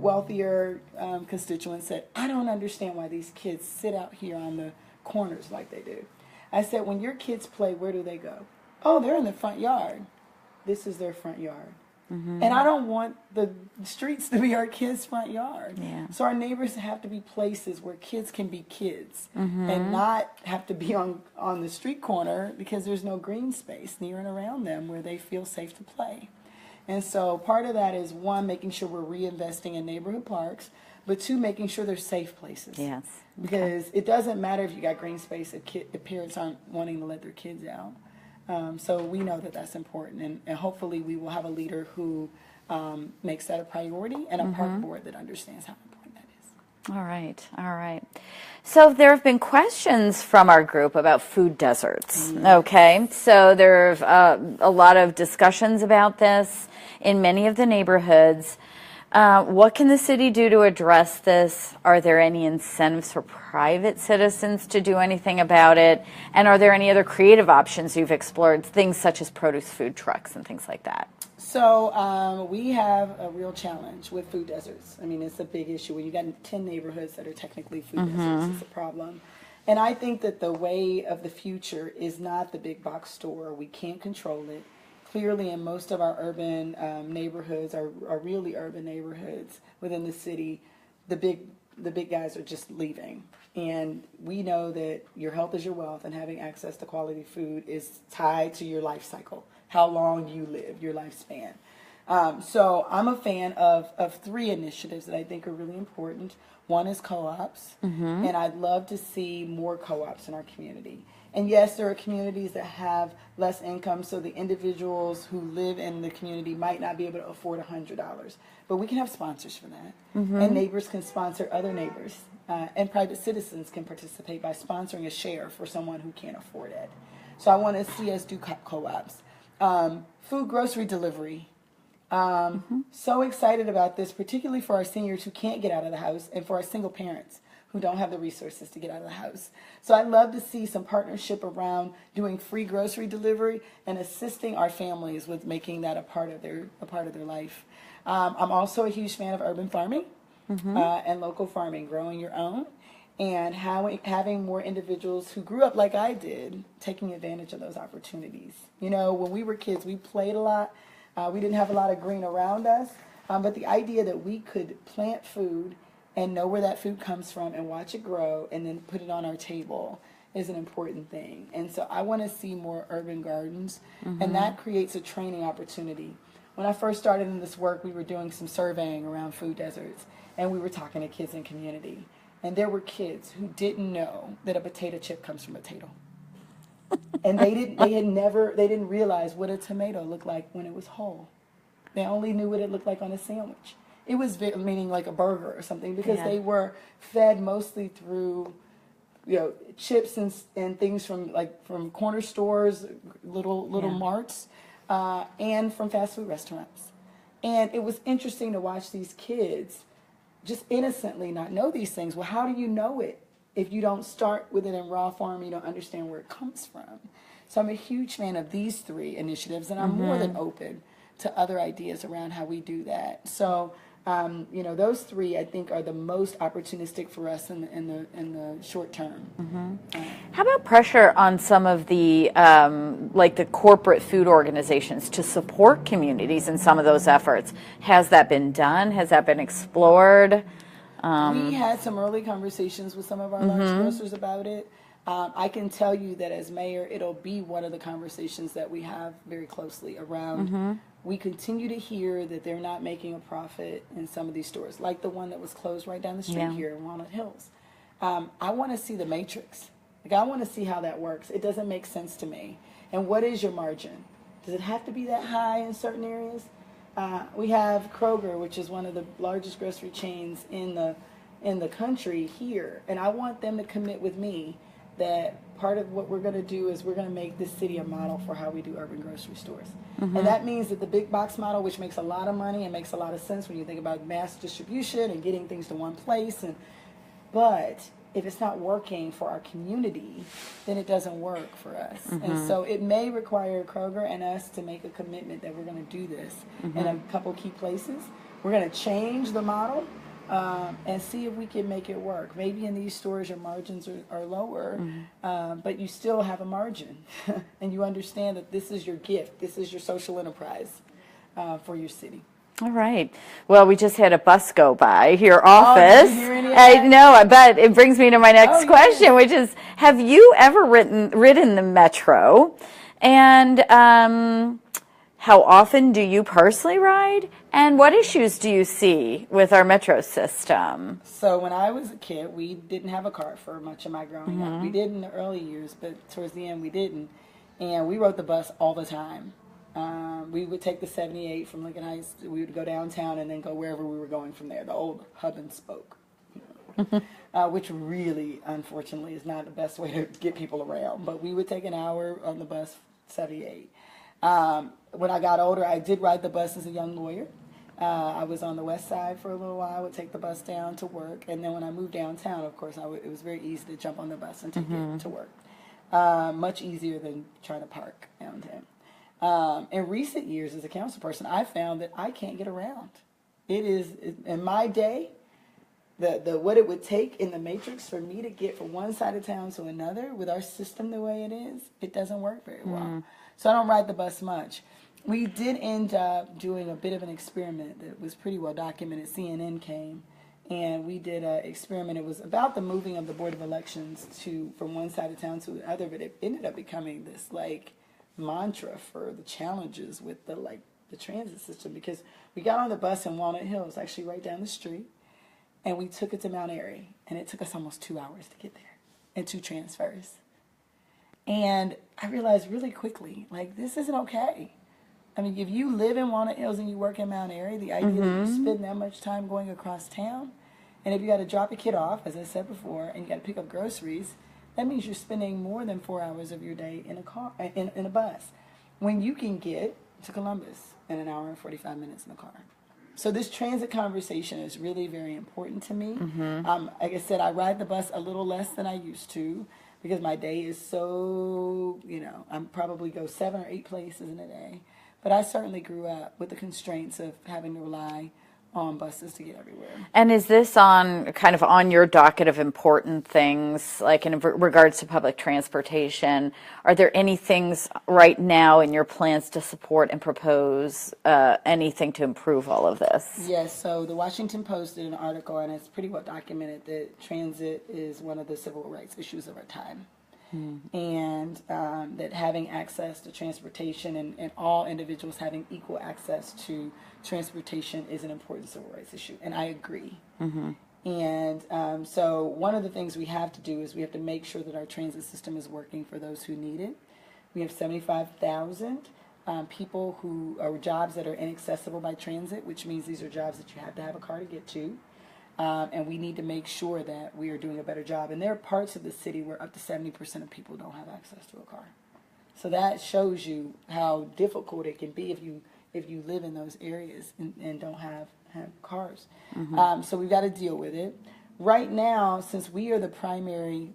wealthier constituents said, I don't understand why these kids sit out here on the corners like they do. I said, when your kids play, where do they go? Oh, they're in the front yard. This is their front yard. And I don't want the streets to be our kids' front yard. Yeah. So our neighbors have to be places where kids can be kids and not have to be on the street corner because there's no green space near and around them where they feel safe to play. And so part of that is, one, making sure we're reinvesting in neighborhood parks, but two, making sure they're safe places. Yes. Because it doesn't matter if you got green space if parents aren't wanting to let their kids out. So we know that that's important, and hopefully we will have a leader who makes that a priority and a park board that understands how important that is. All right. So there have been questions from our group about food deserts. Okay, so there's a lot of discussions about this in many of the neighborhoods. What can the city do to address this? Are there any incentives for private citizens to do anything about it? And are there any other creative options you've explored, things such as produce food trucks and things like that? So we have a real challenge with food deserts. I mean, it's a big issue. When you got 10 neighborhoods that are technically food deserts, it's a problem. And I think that the way of the future is not the big box store. We can't control it. Clearly, in most of our urban neighborhoods, our really urban neighborhoods within the city, the big guys are just leaving. And we know that your health is your wealth, and having access to quality food is tied to your life cycle, how long you live, your lifespan. So I'm a fan of three initiatives that I think are really important. One is co-ops, and I'd love to see more co-ops in our community. And yes, there are communities that have less income, so the individuals who live in the community might not be able to afford $100. But we can have sponsors for that. And neighbors can sponsor other neighbors. And private citizens can participate by sponsoring a share for someone who can't afford it. So I want to see us do co-ops. Food grocery delivery. So excited about this, particularly for our seniors who can't get out of the house and for our single parents who don't have the resources to get out of the house. So I'd love to see some partnership around doing free grocery delivery and assisting our families with making that a part of their life. I'm also a huge fan of urban farming and local farming, growing your own, and having more individuals who grew up like I did, taking advantage of those opportunities. You know, when we were kids, we played a lot. We didn't have a lot of green around us, but the idea that we could plant food and know where that food comes from and watch it grow and then put it on our table is an important thing. And so I want to see more urban gardens, and that creates a training opportunity. When I first started in this work, we were doing some surveying around food deserts, and we were talking to kids in community. And there were kids who didn't know that a potato chip comes from a potato. And they didn't realize what a tomato looked like when it was whole. They only knew what it looked like on a sandwich. It was meaning like a burger or something, because they were fed mostly through, chips and things from corner stores, little marts, and from fast food restaurants. And it was interesting to watch these kids just innocently not know these things. Well, how do you know it if you don't start with it in raw form? You don't understand where it comes from. So I'm a huge fan of these three initiatives, and I'm more than open to other ideas around how we do that. So Those three I think are the most opportunistic for us in the short term. How about pressure on some of the like the corporate food organizations to support communities in some of those efforts? Has that been done? Has that been explored? We had some early conversations with some of our large grocers about it. I can tell you that as mayor, it'll be one of the conversations that we have very closely around. We continue to hear that they're not making a profit in some of these stores, like the one that was closed right down the street here in Walnut Hills. I want to see the matrix. Like, I want to see how that works. It doesn't make sense to me. And what is your margin? Does it have to be that high in certain areas? We have Kroger, which is one of the largest grocery chains in the country here, and I want them to commit with me that part of what we're going to do is we're going to make this city a model for how we do urban grocery stores. And that means that the big box model, which makes a lot of money and makes a lot of sense when you think about mass distribution and getting things to one place, but if it's not working for our community, then it doesn't work for us. And so it may require Kroger and us to make a commitment that we're going to do this in a couple key places. We're going to change the model and see if we can make it work. Maybe in these stores your margins are lower, but you still have a margin. And you understand that this is your gift. This is your social enterprise for your city. All right. Well, we just had a bus go by your office. Did you hear any of that? I know, but it brings me to my next question, which is, have you ever ridden the metro? And how often do you personally ride? And what issues do you see with our metro system? So when I was a kid, we didn't have a car for much of my growing up. We did in the early years, but towards the end we didn't. And we rode the bus all the time. We would take the 78 from Lincoln Heights. We would go downtown and then go wherever we were going from there, the old hub and spoke, which really, unfortunately, is not the best way to get people around. But we would take an hour on the bus, 78. When I got older, I did ride the bus as a young lawyer. I was on the west side for a little while. I would take the bus down to work. And then when I moved downtown, of course, it was very easy to jump on the bus and take it to work. Much easier than trying to park downtown. In recent years, as a council person, I found that I can't get around. It is, in my day, the what it would take in the matrix for me to get from one side of town to another with our system the way it is, it doesn't work very well. So I don't ride the bus much. We did end up doing a bit of an experiment that was pretty well documented. CNN came, and we did an experiment. It was about the moving of the Board of Elections from one side of town to the other, but it ended up becoming this, mantra for the challenges with the transit system, because we got on the bus in Walnut Hills, actually right down the street, and we took it to Mount Airy, and it took us almost 2 hours to get there and 2 transfers. And I realized really quickly, this isn't okay. I mean, if you live in Walnut Hills and you work in Mount Airy, the idea that you spend that much time going across town, and if you got to drop a kid off, as I said before, and you got to pick up groceries, that means you're spending more than 4 hours of your day in a car, in a bus, when you can get to Columbus in an hour and 45 minutes in a car. So this transit conversation is really very important to me. Like I said, I ride the bus a little less than I used to because my day is so, I probably go 7 or 8 places in a day. But I certainly grew up with the constraints of having to rely on buses to get everywhere. And is this on your docket of important things, like in regards to public transportation? Are there any things right now in your plans to support and propose anything to improve all of this? Yes, so the Washington Post did an article, and it's pretty well documented that transit is one of the civil rights issues of our time. And that having access to transportation and all individuals having equal access to transportation is an important civil rights issue, and I agree. And so one of the things we have to do is we have to make sure that our transit system is working for those who need it. We have 75,000 people who are jobs that are inaccessible by transit, which means these are jobs that you have to have a car to get to. And we need to make sure that we are doing a better job. And there are parts of the city where up to 70% of people don't have access to a car. So that shows you how difficult it can be if you live in those areas and don't have cars. So we've got to deal with it. Right now, since we are the primary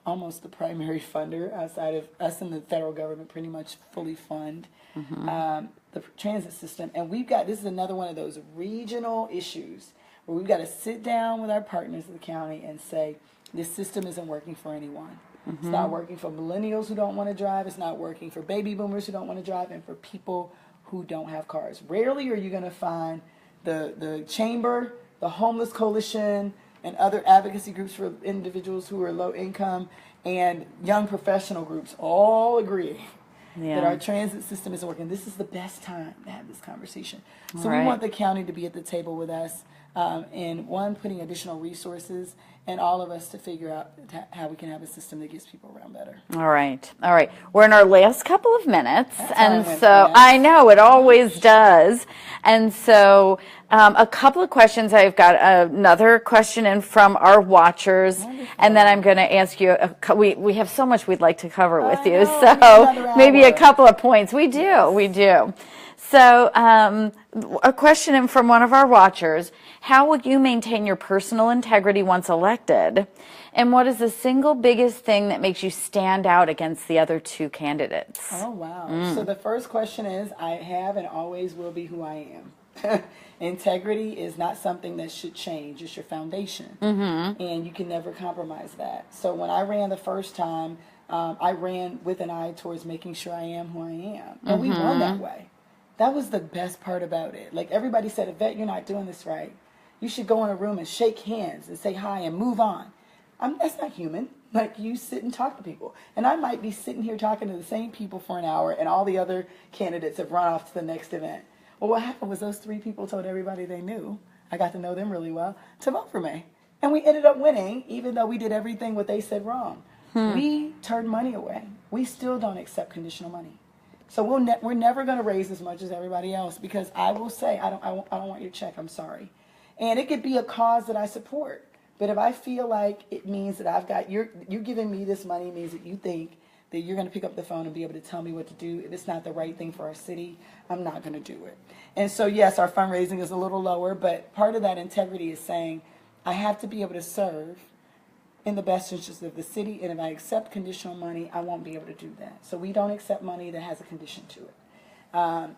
almost the primary funder outside of us and the federal government pretty much fully fund the transit system. And this is another one of those regional issues where we've got to sit down with our partners in the county and say, this system isn't working for anyone. It's not working for millennials who don't want to drive. It's not working for baby boomers who don't want to drive, and for people who don't have cars. Rarely are you going to find the chamber, the homeless coalition, and other advocacy groups for individuals who are low income, and young professional groups all agree that our transit system isn't working. This is the best time to have this conversation. So we want the county to be at the table with us, and putting additional resources, and all of us to figure out how we can have a system that gets people around better. All right. We're in our last couple of minutes, and so fast. I know it always does. And so a couple of questions. I've got another question in from our watchers, and then I'm going to ask you. We have so much we'd like to cover with you, so maybe a couple of points. We do. So a question in from one of our watchers. How will you maintain your personal integrity once elected? And what is the single biggest thing that makes you stand out against the other two candidates? Oh, wow. So the first question is, I have and always will be who I am. Integrity is not something that should change. It's your foundation. And you can never compromise that. So when I ran the first time, I ran with an eye towards making sure I am who I am. And we won that way. That was the best part about it. Like, everybody said, Yvette, you're not doing this right. You should go in a room and shake hands and say hi and move on. That's not human. Like, you sit and talk to people. And I might be sitting here talking to the same people for an hour, and all the other candidates have run off to the next event. Well, what happened was those 3 people told everybody they knew. I got to know them really well, to vote for me. And we ended up winning, even though we did everything what they said wrong. We turned money away. We still don't accept conditional money. So we're never going to raise as much as everybody else, because I will say, I don't want your check. I'm sorry. And it could be a cause that I support. But if I feel like it means that you're giving me this money means that you think that you're going to pick up the phone and be able to tell me what to do, if it's not the right thing for our city, I'm not going to do it. And so, yes, our fundraising is a little lower, but part of that integrity is saying I have to be able to serve in the best interest of the city, and if I accept conditional money, I won't be able to do that. So we don't accept money that has a condition to it.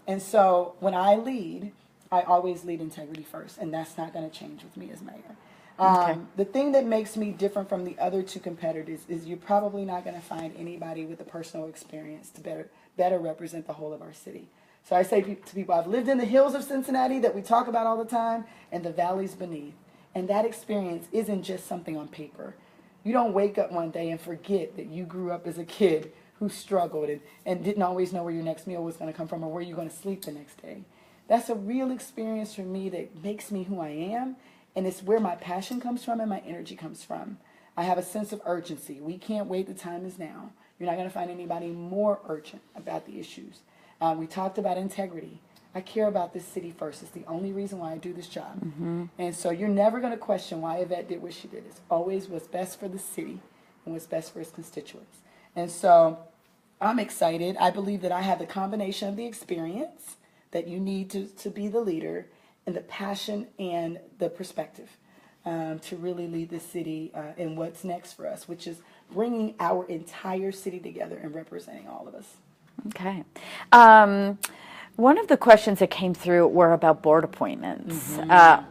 And so when I lead, I always lead integrity first, and that's not going to change with me as mayor. The thing that makes me different from the other two competitors is you're probably not going to find anybody with a personal experience to better represent the whole of our city. So I say to people, I've lived in the hills of Cincinnati that we talk about all the time, and the valleys beneath. And that experience isn't just something on paper. You don't wake up one day and forget that you grew up as a kid who struggled and didn't always know where your next meal was going to come from or where you're going to sleep the next day. That's a real experience for me that makes me who I am, and it's where my passion comes from and my energy comes from. I have a sense of urgency. We can't wait. The time is now. You're not going to find anybody more urgent about the issues. We talked about integrity. I care about this city first. It's the only reason why I do this job. And so you're never going to question why Yvette did what she did. It's always what's best for the city and what's best for its constituents. And so I'm excited. I believe that I have the combination of the experience that you need to be the leader, and the passion and the perspective to really lead the city in what's next for us, which is bringing our entire city together and representing all of us. Okay. One of the questions that came through were about board appointments.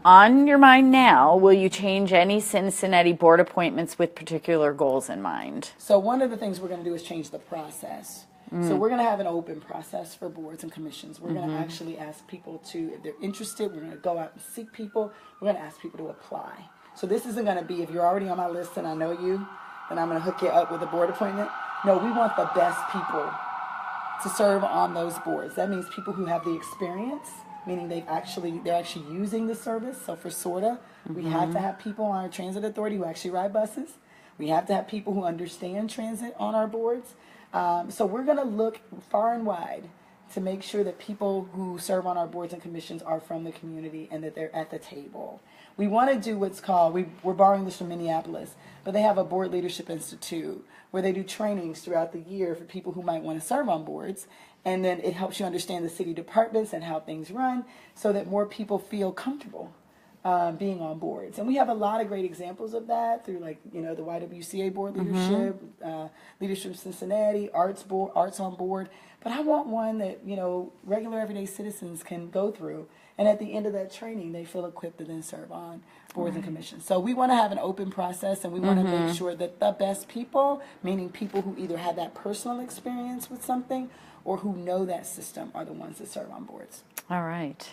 On your mind now, will you change any Cincinnati board appointments with particular goals in mind? So one of the things we're going to do is change the process. So we're going to have an open process for boards and commissions. We're going to actually ask people to, if they're interested, we're going to go out and seek people. We're going to ask people to apply. So this isn't going to be, if you're already on my list and I know you, then I'm going to hook you up with a board appointment. No, we want the best people to serve on those boards. That means people who have the experience, meaning they're actually using the service. So for SORTA, we have to have people on our transit authority who actually ride buses. We have to have people who understand transit on our boards. So we're going to look far and wide to make sure that people who serve on our boards and commissions are from the community and that they're at the table. We want to do what's called, we're borrowing this from Minneapolis, but they have a board leadership institute where they do trainings throughout the year for people who might want to serve on boards. And then it helps you understand the city departments and how things run so that more people feel comfortable being on boards. And we have a lot of great examples of that through, like, the YWCA board leadership, Leadership Cincinnati, Arts on Board. But I want one that, regular everyday citizens can go through. And at the end of that training, they feel equipped to then serve on boards and commissions. So we want to have an open process, and we want to make sure that the best people, meaning people who either have that personal experience with something or who know that system, are the ones that serve on boards. All right.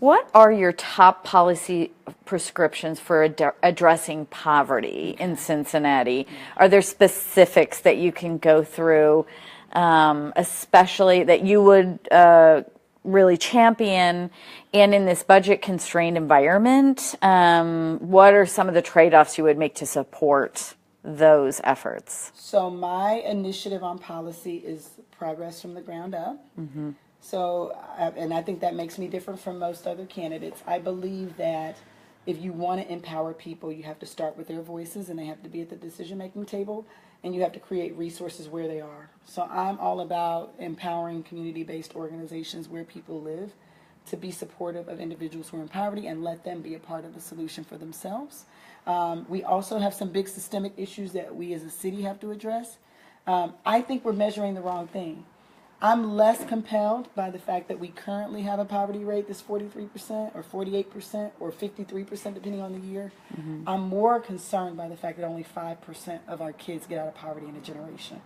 What are your top policy prescriptions for addressing poverty in Cincinnati? Are there specifics that you can go through, especially that you would really champion? And in this budget-constrained environment, what are some of the trade-offs you would make to support those efforts? So my initiative on policy is progress from the ground up. So, and I think that makes me different from most other candidates. I believe that if you want to empower people, you have to start with their voices, and they have to be at the decision-making table, and you have to create resources where they are. So I'm all about empowering community-based organizations where people live to be supportive of individuals who are in poverty and let them be a part of the solution for themselves. We also have some big systemic issues that we as a city have to address. I think we're measuring the wrong thing. I'm less compelled by the fact that we currently have a poverty rate that's 43% or 48% or 53% depending on the year. I'm more concerned by the fact that only 5% of our kids get out of poverty in a generation.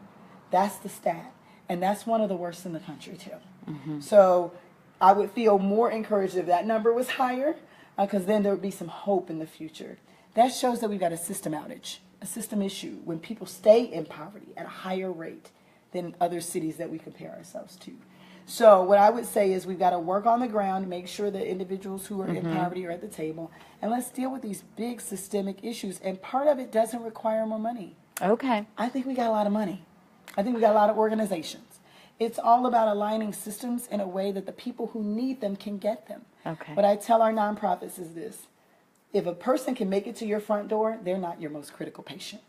That's the stat. And that's one of the worst in the country too. So I would feel more encouraged if that number was higher, because then there would be some hope in the future. That shows that we've got a system outage, a system issue, when people stay in poverty at a higher rate than other cities that we compare ourselves to. So what I would say is we've got to work on the ground, make sure that individuals who are in poverty are at the table, and let's deal with these big systemic issues. And part of it doesn't require more money. Okay. I think we got a lot of money. I think we got a lot of organizations. It's all about aligning systems in a way that the people who need them can get them. Okay. What I tell our nonprofits is this: if a person can make it to your front door, they're not your most critical patient,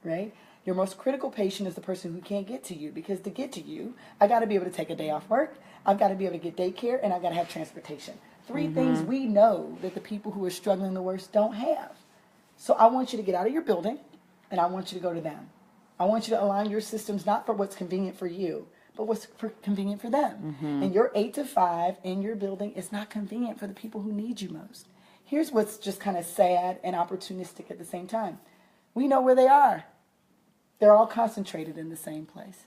right? Your most critical patient is the person who can't get to you, because to get to you, I got to be able to take a day off work, I've got to be able to get daycare, and I've got to have transportation. Three things we know that the people who are struggling the worst don't have. So I want you to get out of your building, and I want you to go to them. I want you to align your systems not for what's convenient for you, but what's convenient for them. And your 8 to 5 in your building is not convenient for the people who need you most. Here's what's just kind of sad and opportunistic at the same time. We know where they are. They're all concentrated in the same place.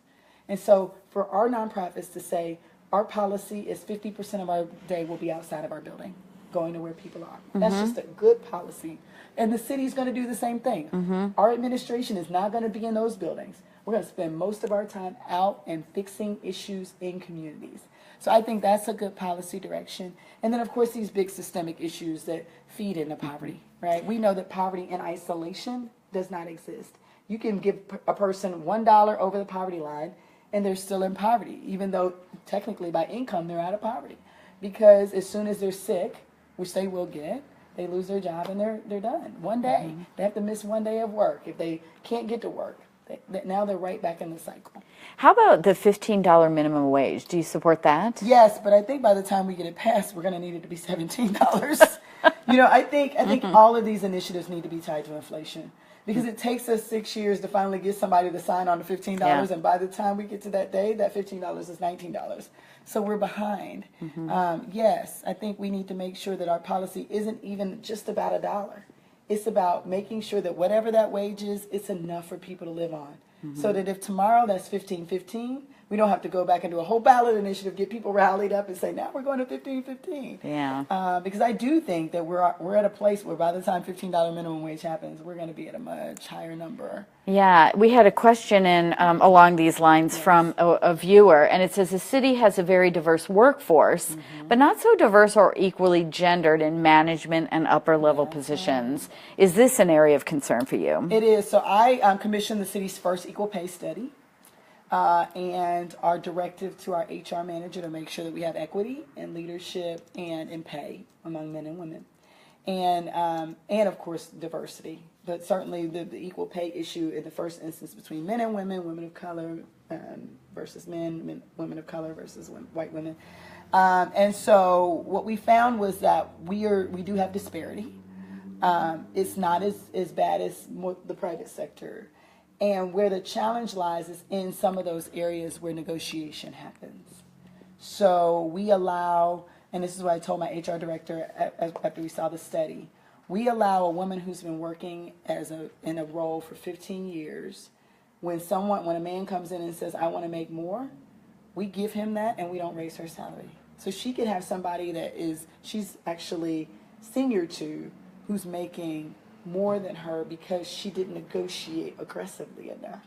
And so for our nonprofits to say our policy is 50% of our day will be outside of our building, going to where people are. That's just a good policy. And the city's going to do the same thing. Our administration is not going to be in those buildings. We're going to spend most of our time out and fixing issues in communities. So I think that's a good policy direction. And then, of course, these big systemic issues that feed into poverty, right? We know that poverty in isolation does not exist. You can give a person $1 over the poverty line, and they're still in poverty, even though technically by income they're out of poverty. Because as soon as they're sick, which they will get, they lose their job and they're done. One day, they have to miss one day of work. If they can't get to work, now they're right back in the cycle. How about the $15 minimum wage? Do you support that? Yes, but I think by the time we get it passed, we're going to need it to be $17. I think all of these initiatives need to be tied to inflation. Because it takes us 6 years to finally get somebody to sign on to $15, and by the time we get to that day, that $15 is $19. So we're behind. Yes, I think we need to make sure that our policy isn't even just about $1. It's about making sure that whatever that wage is, it's enough for people to live on. So that if tomorrow that's $15.15, we don't have to go back and do a whole ballot initiative, get people rallied up and say, now we're going to $15.15. Yeah. Because I do think that we're at a place where by the time $15 minimum wage happens, we're going to be at a much higher number. Yeah, we had a question in along these lines from a viewer, and it says the city has a very diverse workforce, but not so diverse or equally gendered in management and upper level positions. Is this an area of concern for you? It is. So I commissioned the city's first equal pay study. And our directive to our HR manager to make sure that we have equity in leadership and in pay among men and women. And of course, diversity. but certainly the equal pay issue in the first instance between men and women, women of color versus men, women of color versus white women. And so what we found was that we do have disparity. It's not as bad as the private sector. And where the challenge lies is in some of those areas where negotiation happens. So we allow, and this is what I told my HR director after we saw the study, we allow a woman who's been working in a role for 15 years, when a man comes in and says, I want to make more, we give him that and we don't raise her salary. So she could have somebody she's actually senior to, who's making more than her because she didn't negotiate aggressively enough.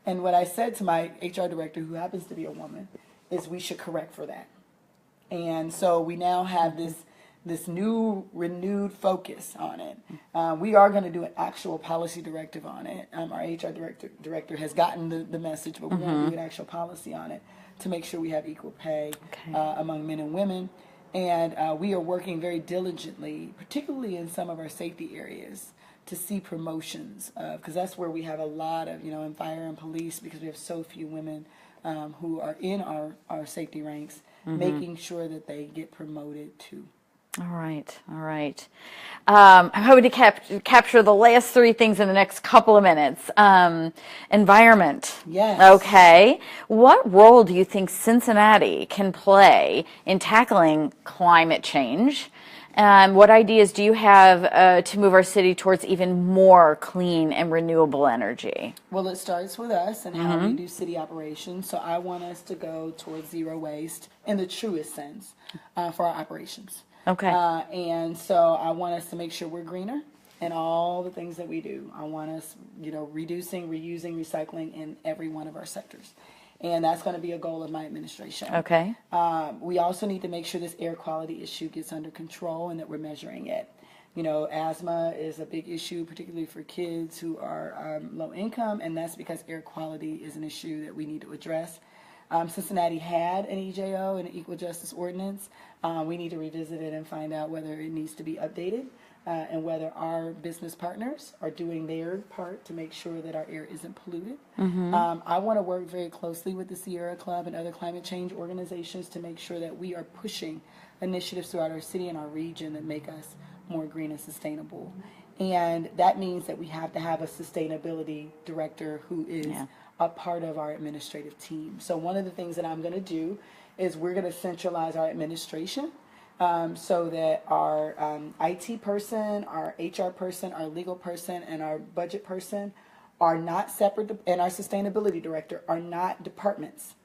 And what I said to my HR director, who happens to be a woman, is we should correct for that. And so we now have this new renewed focus on it. We are going to do an actual policy directive on it. Our HR director has gotten the message, but we're going to do an actual policy on it to make sure we have equal pay among men and women. And we are working very diligently, particularly in some of our safety areas, to see promotions, because that's where we have a lot of, in fire and police, because we have so few women who are in our safety ranks, making sure that they get promoted too. All right. I'm hoping to capture the last three things in the next couple of minutes. Environment. Yes. Okay. What role do you think Cincinnati can play in tackling climate change? What ideas do you have to move our city towards even more clean and renewable energy? Well, it starts with us and how we do city operations. So I want us to go towards zero waste in the truest sense for our operations. Okay. And so I want us to make sure we're greener in all the things that we do. I want us, reducing, reusing, recycling in every one of our sectors. And that's going to be a goal of my administration. Okay. We also need to make sure this air quality issue gets under control and that we're measuring it. Asthma is a big issue, particularly for kids who are low income, and that's because air quality is an issue that we need to address. Cincinnati had an EJO, an Equal Justice Ordinance. We need to revisit it and find out whether it needs to be updated and whether our business partners are doing their part to make sure that our air isn't polluted. I want to work very closely with the Sierra Club and other climate change organizations to make sure that we are pushing initiatives throughout our city and our region that make us more green and sustainable. And that means that we have to have a sustainability director who is a part of our administrative team. So one of the things that I'm going to do is we're going to centralize our administration so that our IT person, our HR person, our legal person, and our budget person are not separate, and our sustainability director are not departments,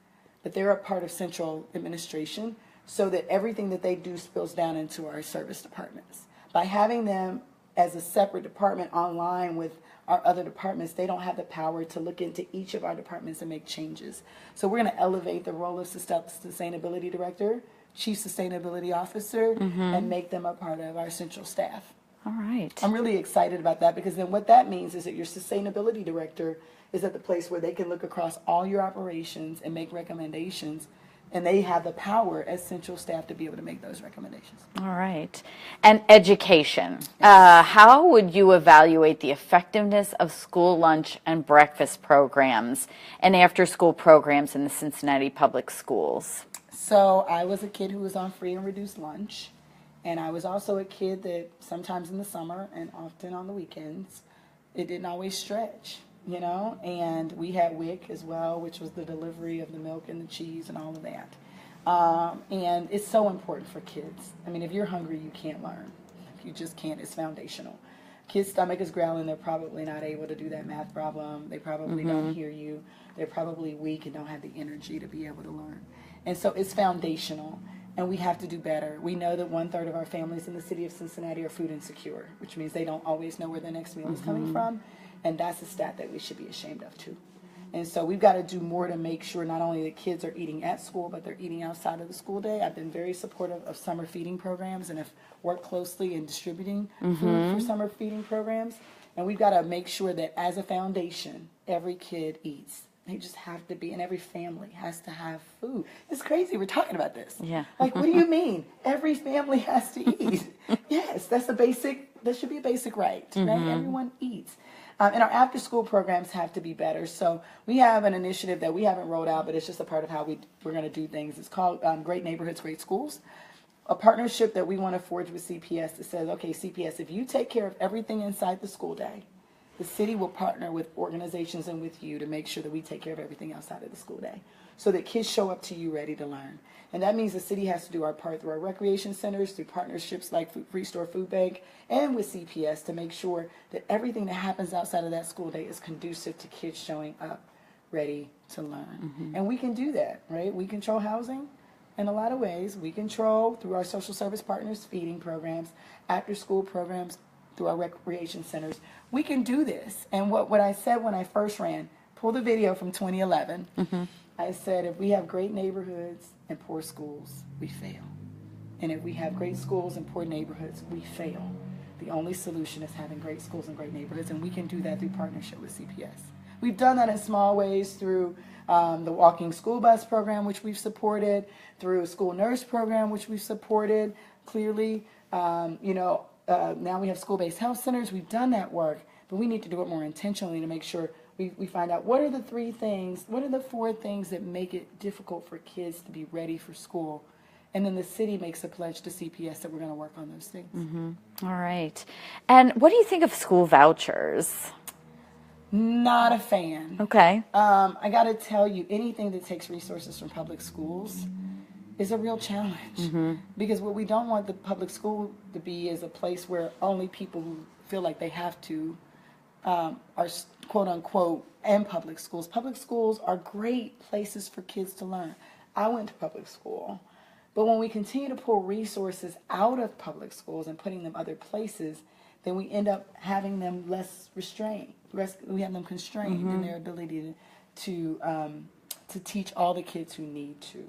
but they're a part of central administration so that everything that they do spills down into our service departments. By having them as a separate department online with our other departments, they don't have the power to look into each of our departments and make changes. So we're going to elevate the role of sustainability director, chief sustainability officer, and make them a part of our central staff. All right. I'm really excited about that, because then what that means is that your sustainability director is at the place where they can look across all your operations and make recommendations, and they have the power as central staff to be able to make those recommendations. All right. And education. How would you evaluate the effectiveness of school lunch and breakfast programs and after-school programs in the Cincinnati public schools? So I was a kid who was on free and reduced lunch, and I was also a kid that sometimes in the summer and often on the weekends, it didn't always stretch. And we had WIC as well, which was the delivery of the milk and the cheese and all of that. And it's so important for kids. I mean, if you're hungry, you can't learn. You just can't. It's foundational. Kids' stomach is growling. They're probably not able to do that math problem. They probably don't hear you. They're probably weak and don't have the energy to be able to learn. And so it's foundational, and we have to do better. We know that 1/3 of our families in the city of Cincinnati are food insecure, which means they don't always know where their next meal is coming from. And that's a stat that we should be ashamed of too. And so we've got to do more to make sure not only that kids are eating at school, but they're eating outside of the school day. I've been very supportive of summer feeding programs and have worked closely in distributing food for summer feeding programs. And we've got to make sure that as a foundation, every kid eats. They just have to be, and every family has to have food. It's crazy we're talking about this. Yeah. Like, what do you mean? Every family has to eat. Yes, that's a basic that should be a basic right, right? Everyone eats. And our after-school programs have to be better. So we have an initiative that we haven't rolled out, but it's just a part of how we're going to do things. It's called Great Neighborhoods, Great Schools, a partnership that we want to forge with CPS that says, okay, CPS, if you take care of everything inside the school day, the city will partner with organizations and with you to make sure that we take care of everything outside of the school day so that kids show up to you ready to learn. And that means the city has to do our part through our recreation centers, through partnerships like Free Store Food Bank, and with CPS to make sure that everything that happens outside of that school day is conducive to kids showing up ready to learn. And we can do that, right? We control housing in a lot of ways. We control, through our social service partners, feeding programs, after-school programs, through our recreation centers. We can do this. And what I said when I first ran, pull the video from 2011, I said, if we have great neighborhoods and poor schools, we fail. And if we have great schools and poor neighborhoods, we fail. The only solution is having great schools and great neighborhoods, and we can do that through partnership with CPS. We've done that in small ways through the walking school bus program, which we've supported, through a school nurse program, which we've supported, clearly. Now we have school-based health centers. We've done that work, but we need to do it more intentionally to make sure we find out what are the four things that make it difficult for kids to be ready for school. And then the city makes a pledge to CPS that we're going to work on those things. All right. And what do you think of school vouchers? Not a fan. Okay. I got to tell you, anything that takes resources from public schools is a real challenge. Because what we don't want the public school to be is a place where only people who feel like they have to are quote unquote in public schools. Public schools are great places for kids to learn. I went to public school. But when we continue to pull resources out of public schools and putting them other places, then we end up having them less restrained. We have them constrained in their ability to teach all the kids who need to.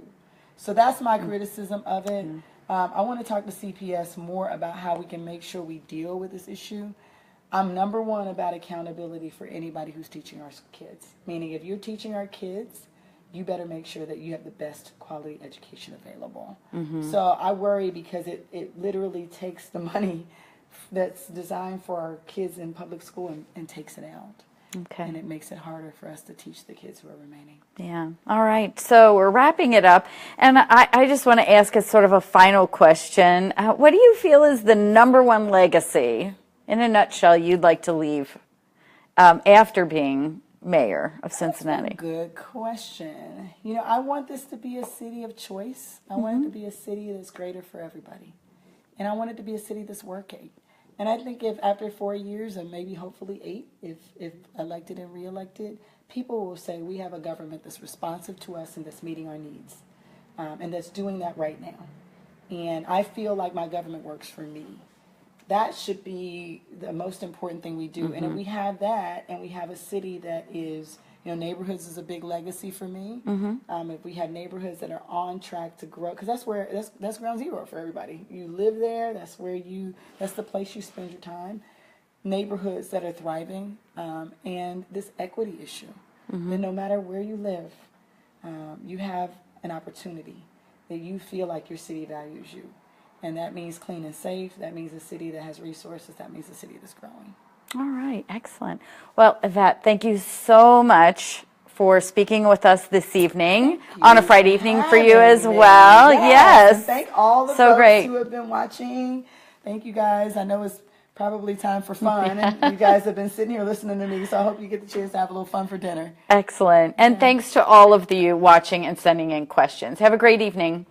So that's my criticism of it. I want to talk to CPS more about how we can make sure we deal with this issue. I'm number one about accountability for anybody who's teaching our kids. Meaning if you're teaching our kids, you better make sure that you have the best quality education available. So I worry because it literally takes the money that's designed for our kids in public school and takes it out. Okay. And it makes it harder for us to teach the kids who are remaining. Yeah. All right. So we're wrapping it up. And I just want to ask as sort of a final question. What do you feel is the number one legacy, in a nutshell, you'd like to leave after being mayor of Cincinnati? That's a good question. I want this to be a city of choice. I want it to be a city that's greater for everybody. And I want it to be a city that's working. And I think if after 4 years, or maybe hopefully 8, if elected and reelected, people will say we have a government that's responsive to us and that's meeting our needs. And that's doing that right now. And I feel like my government works for me. That should be the most important thing we do. And if we have that, and we have a city that is, neighborhoods is a big legacy for me. If we have neighborhoods that are on track to grow, because that's ground zero for everybody. You live there. That's the place you spend your time. Neighborhoods that are thriving, and this equity issue. That no matter where you live, you have an opportunity that you feel like your city values you. And that means clean and safe. That means a city that has resources. That means a city that's growing. All right. Excellent. Well, Yvette, thank you so much for speaking with us this evening on a Friday evening for you as well. Yes. And thank all the folks who have been watching. Thank you guys. I know it's probably time for fun. And you guys have been sitting here listening to me, so I hope you get the chance to have a little fun for dinner. Excellent. And thanks to all of you watching and sending in questions. Have a great evening.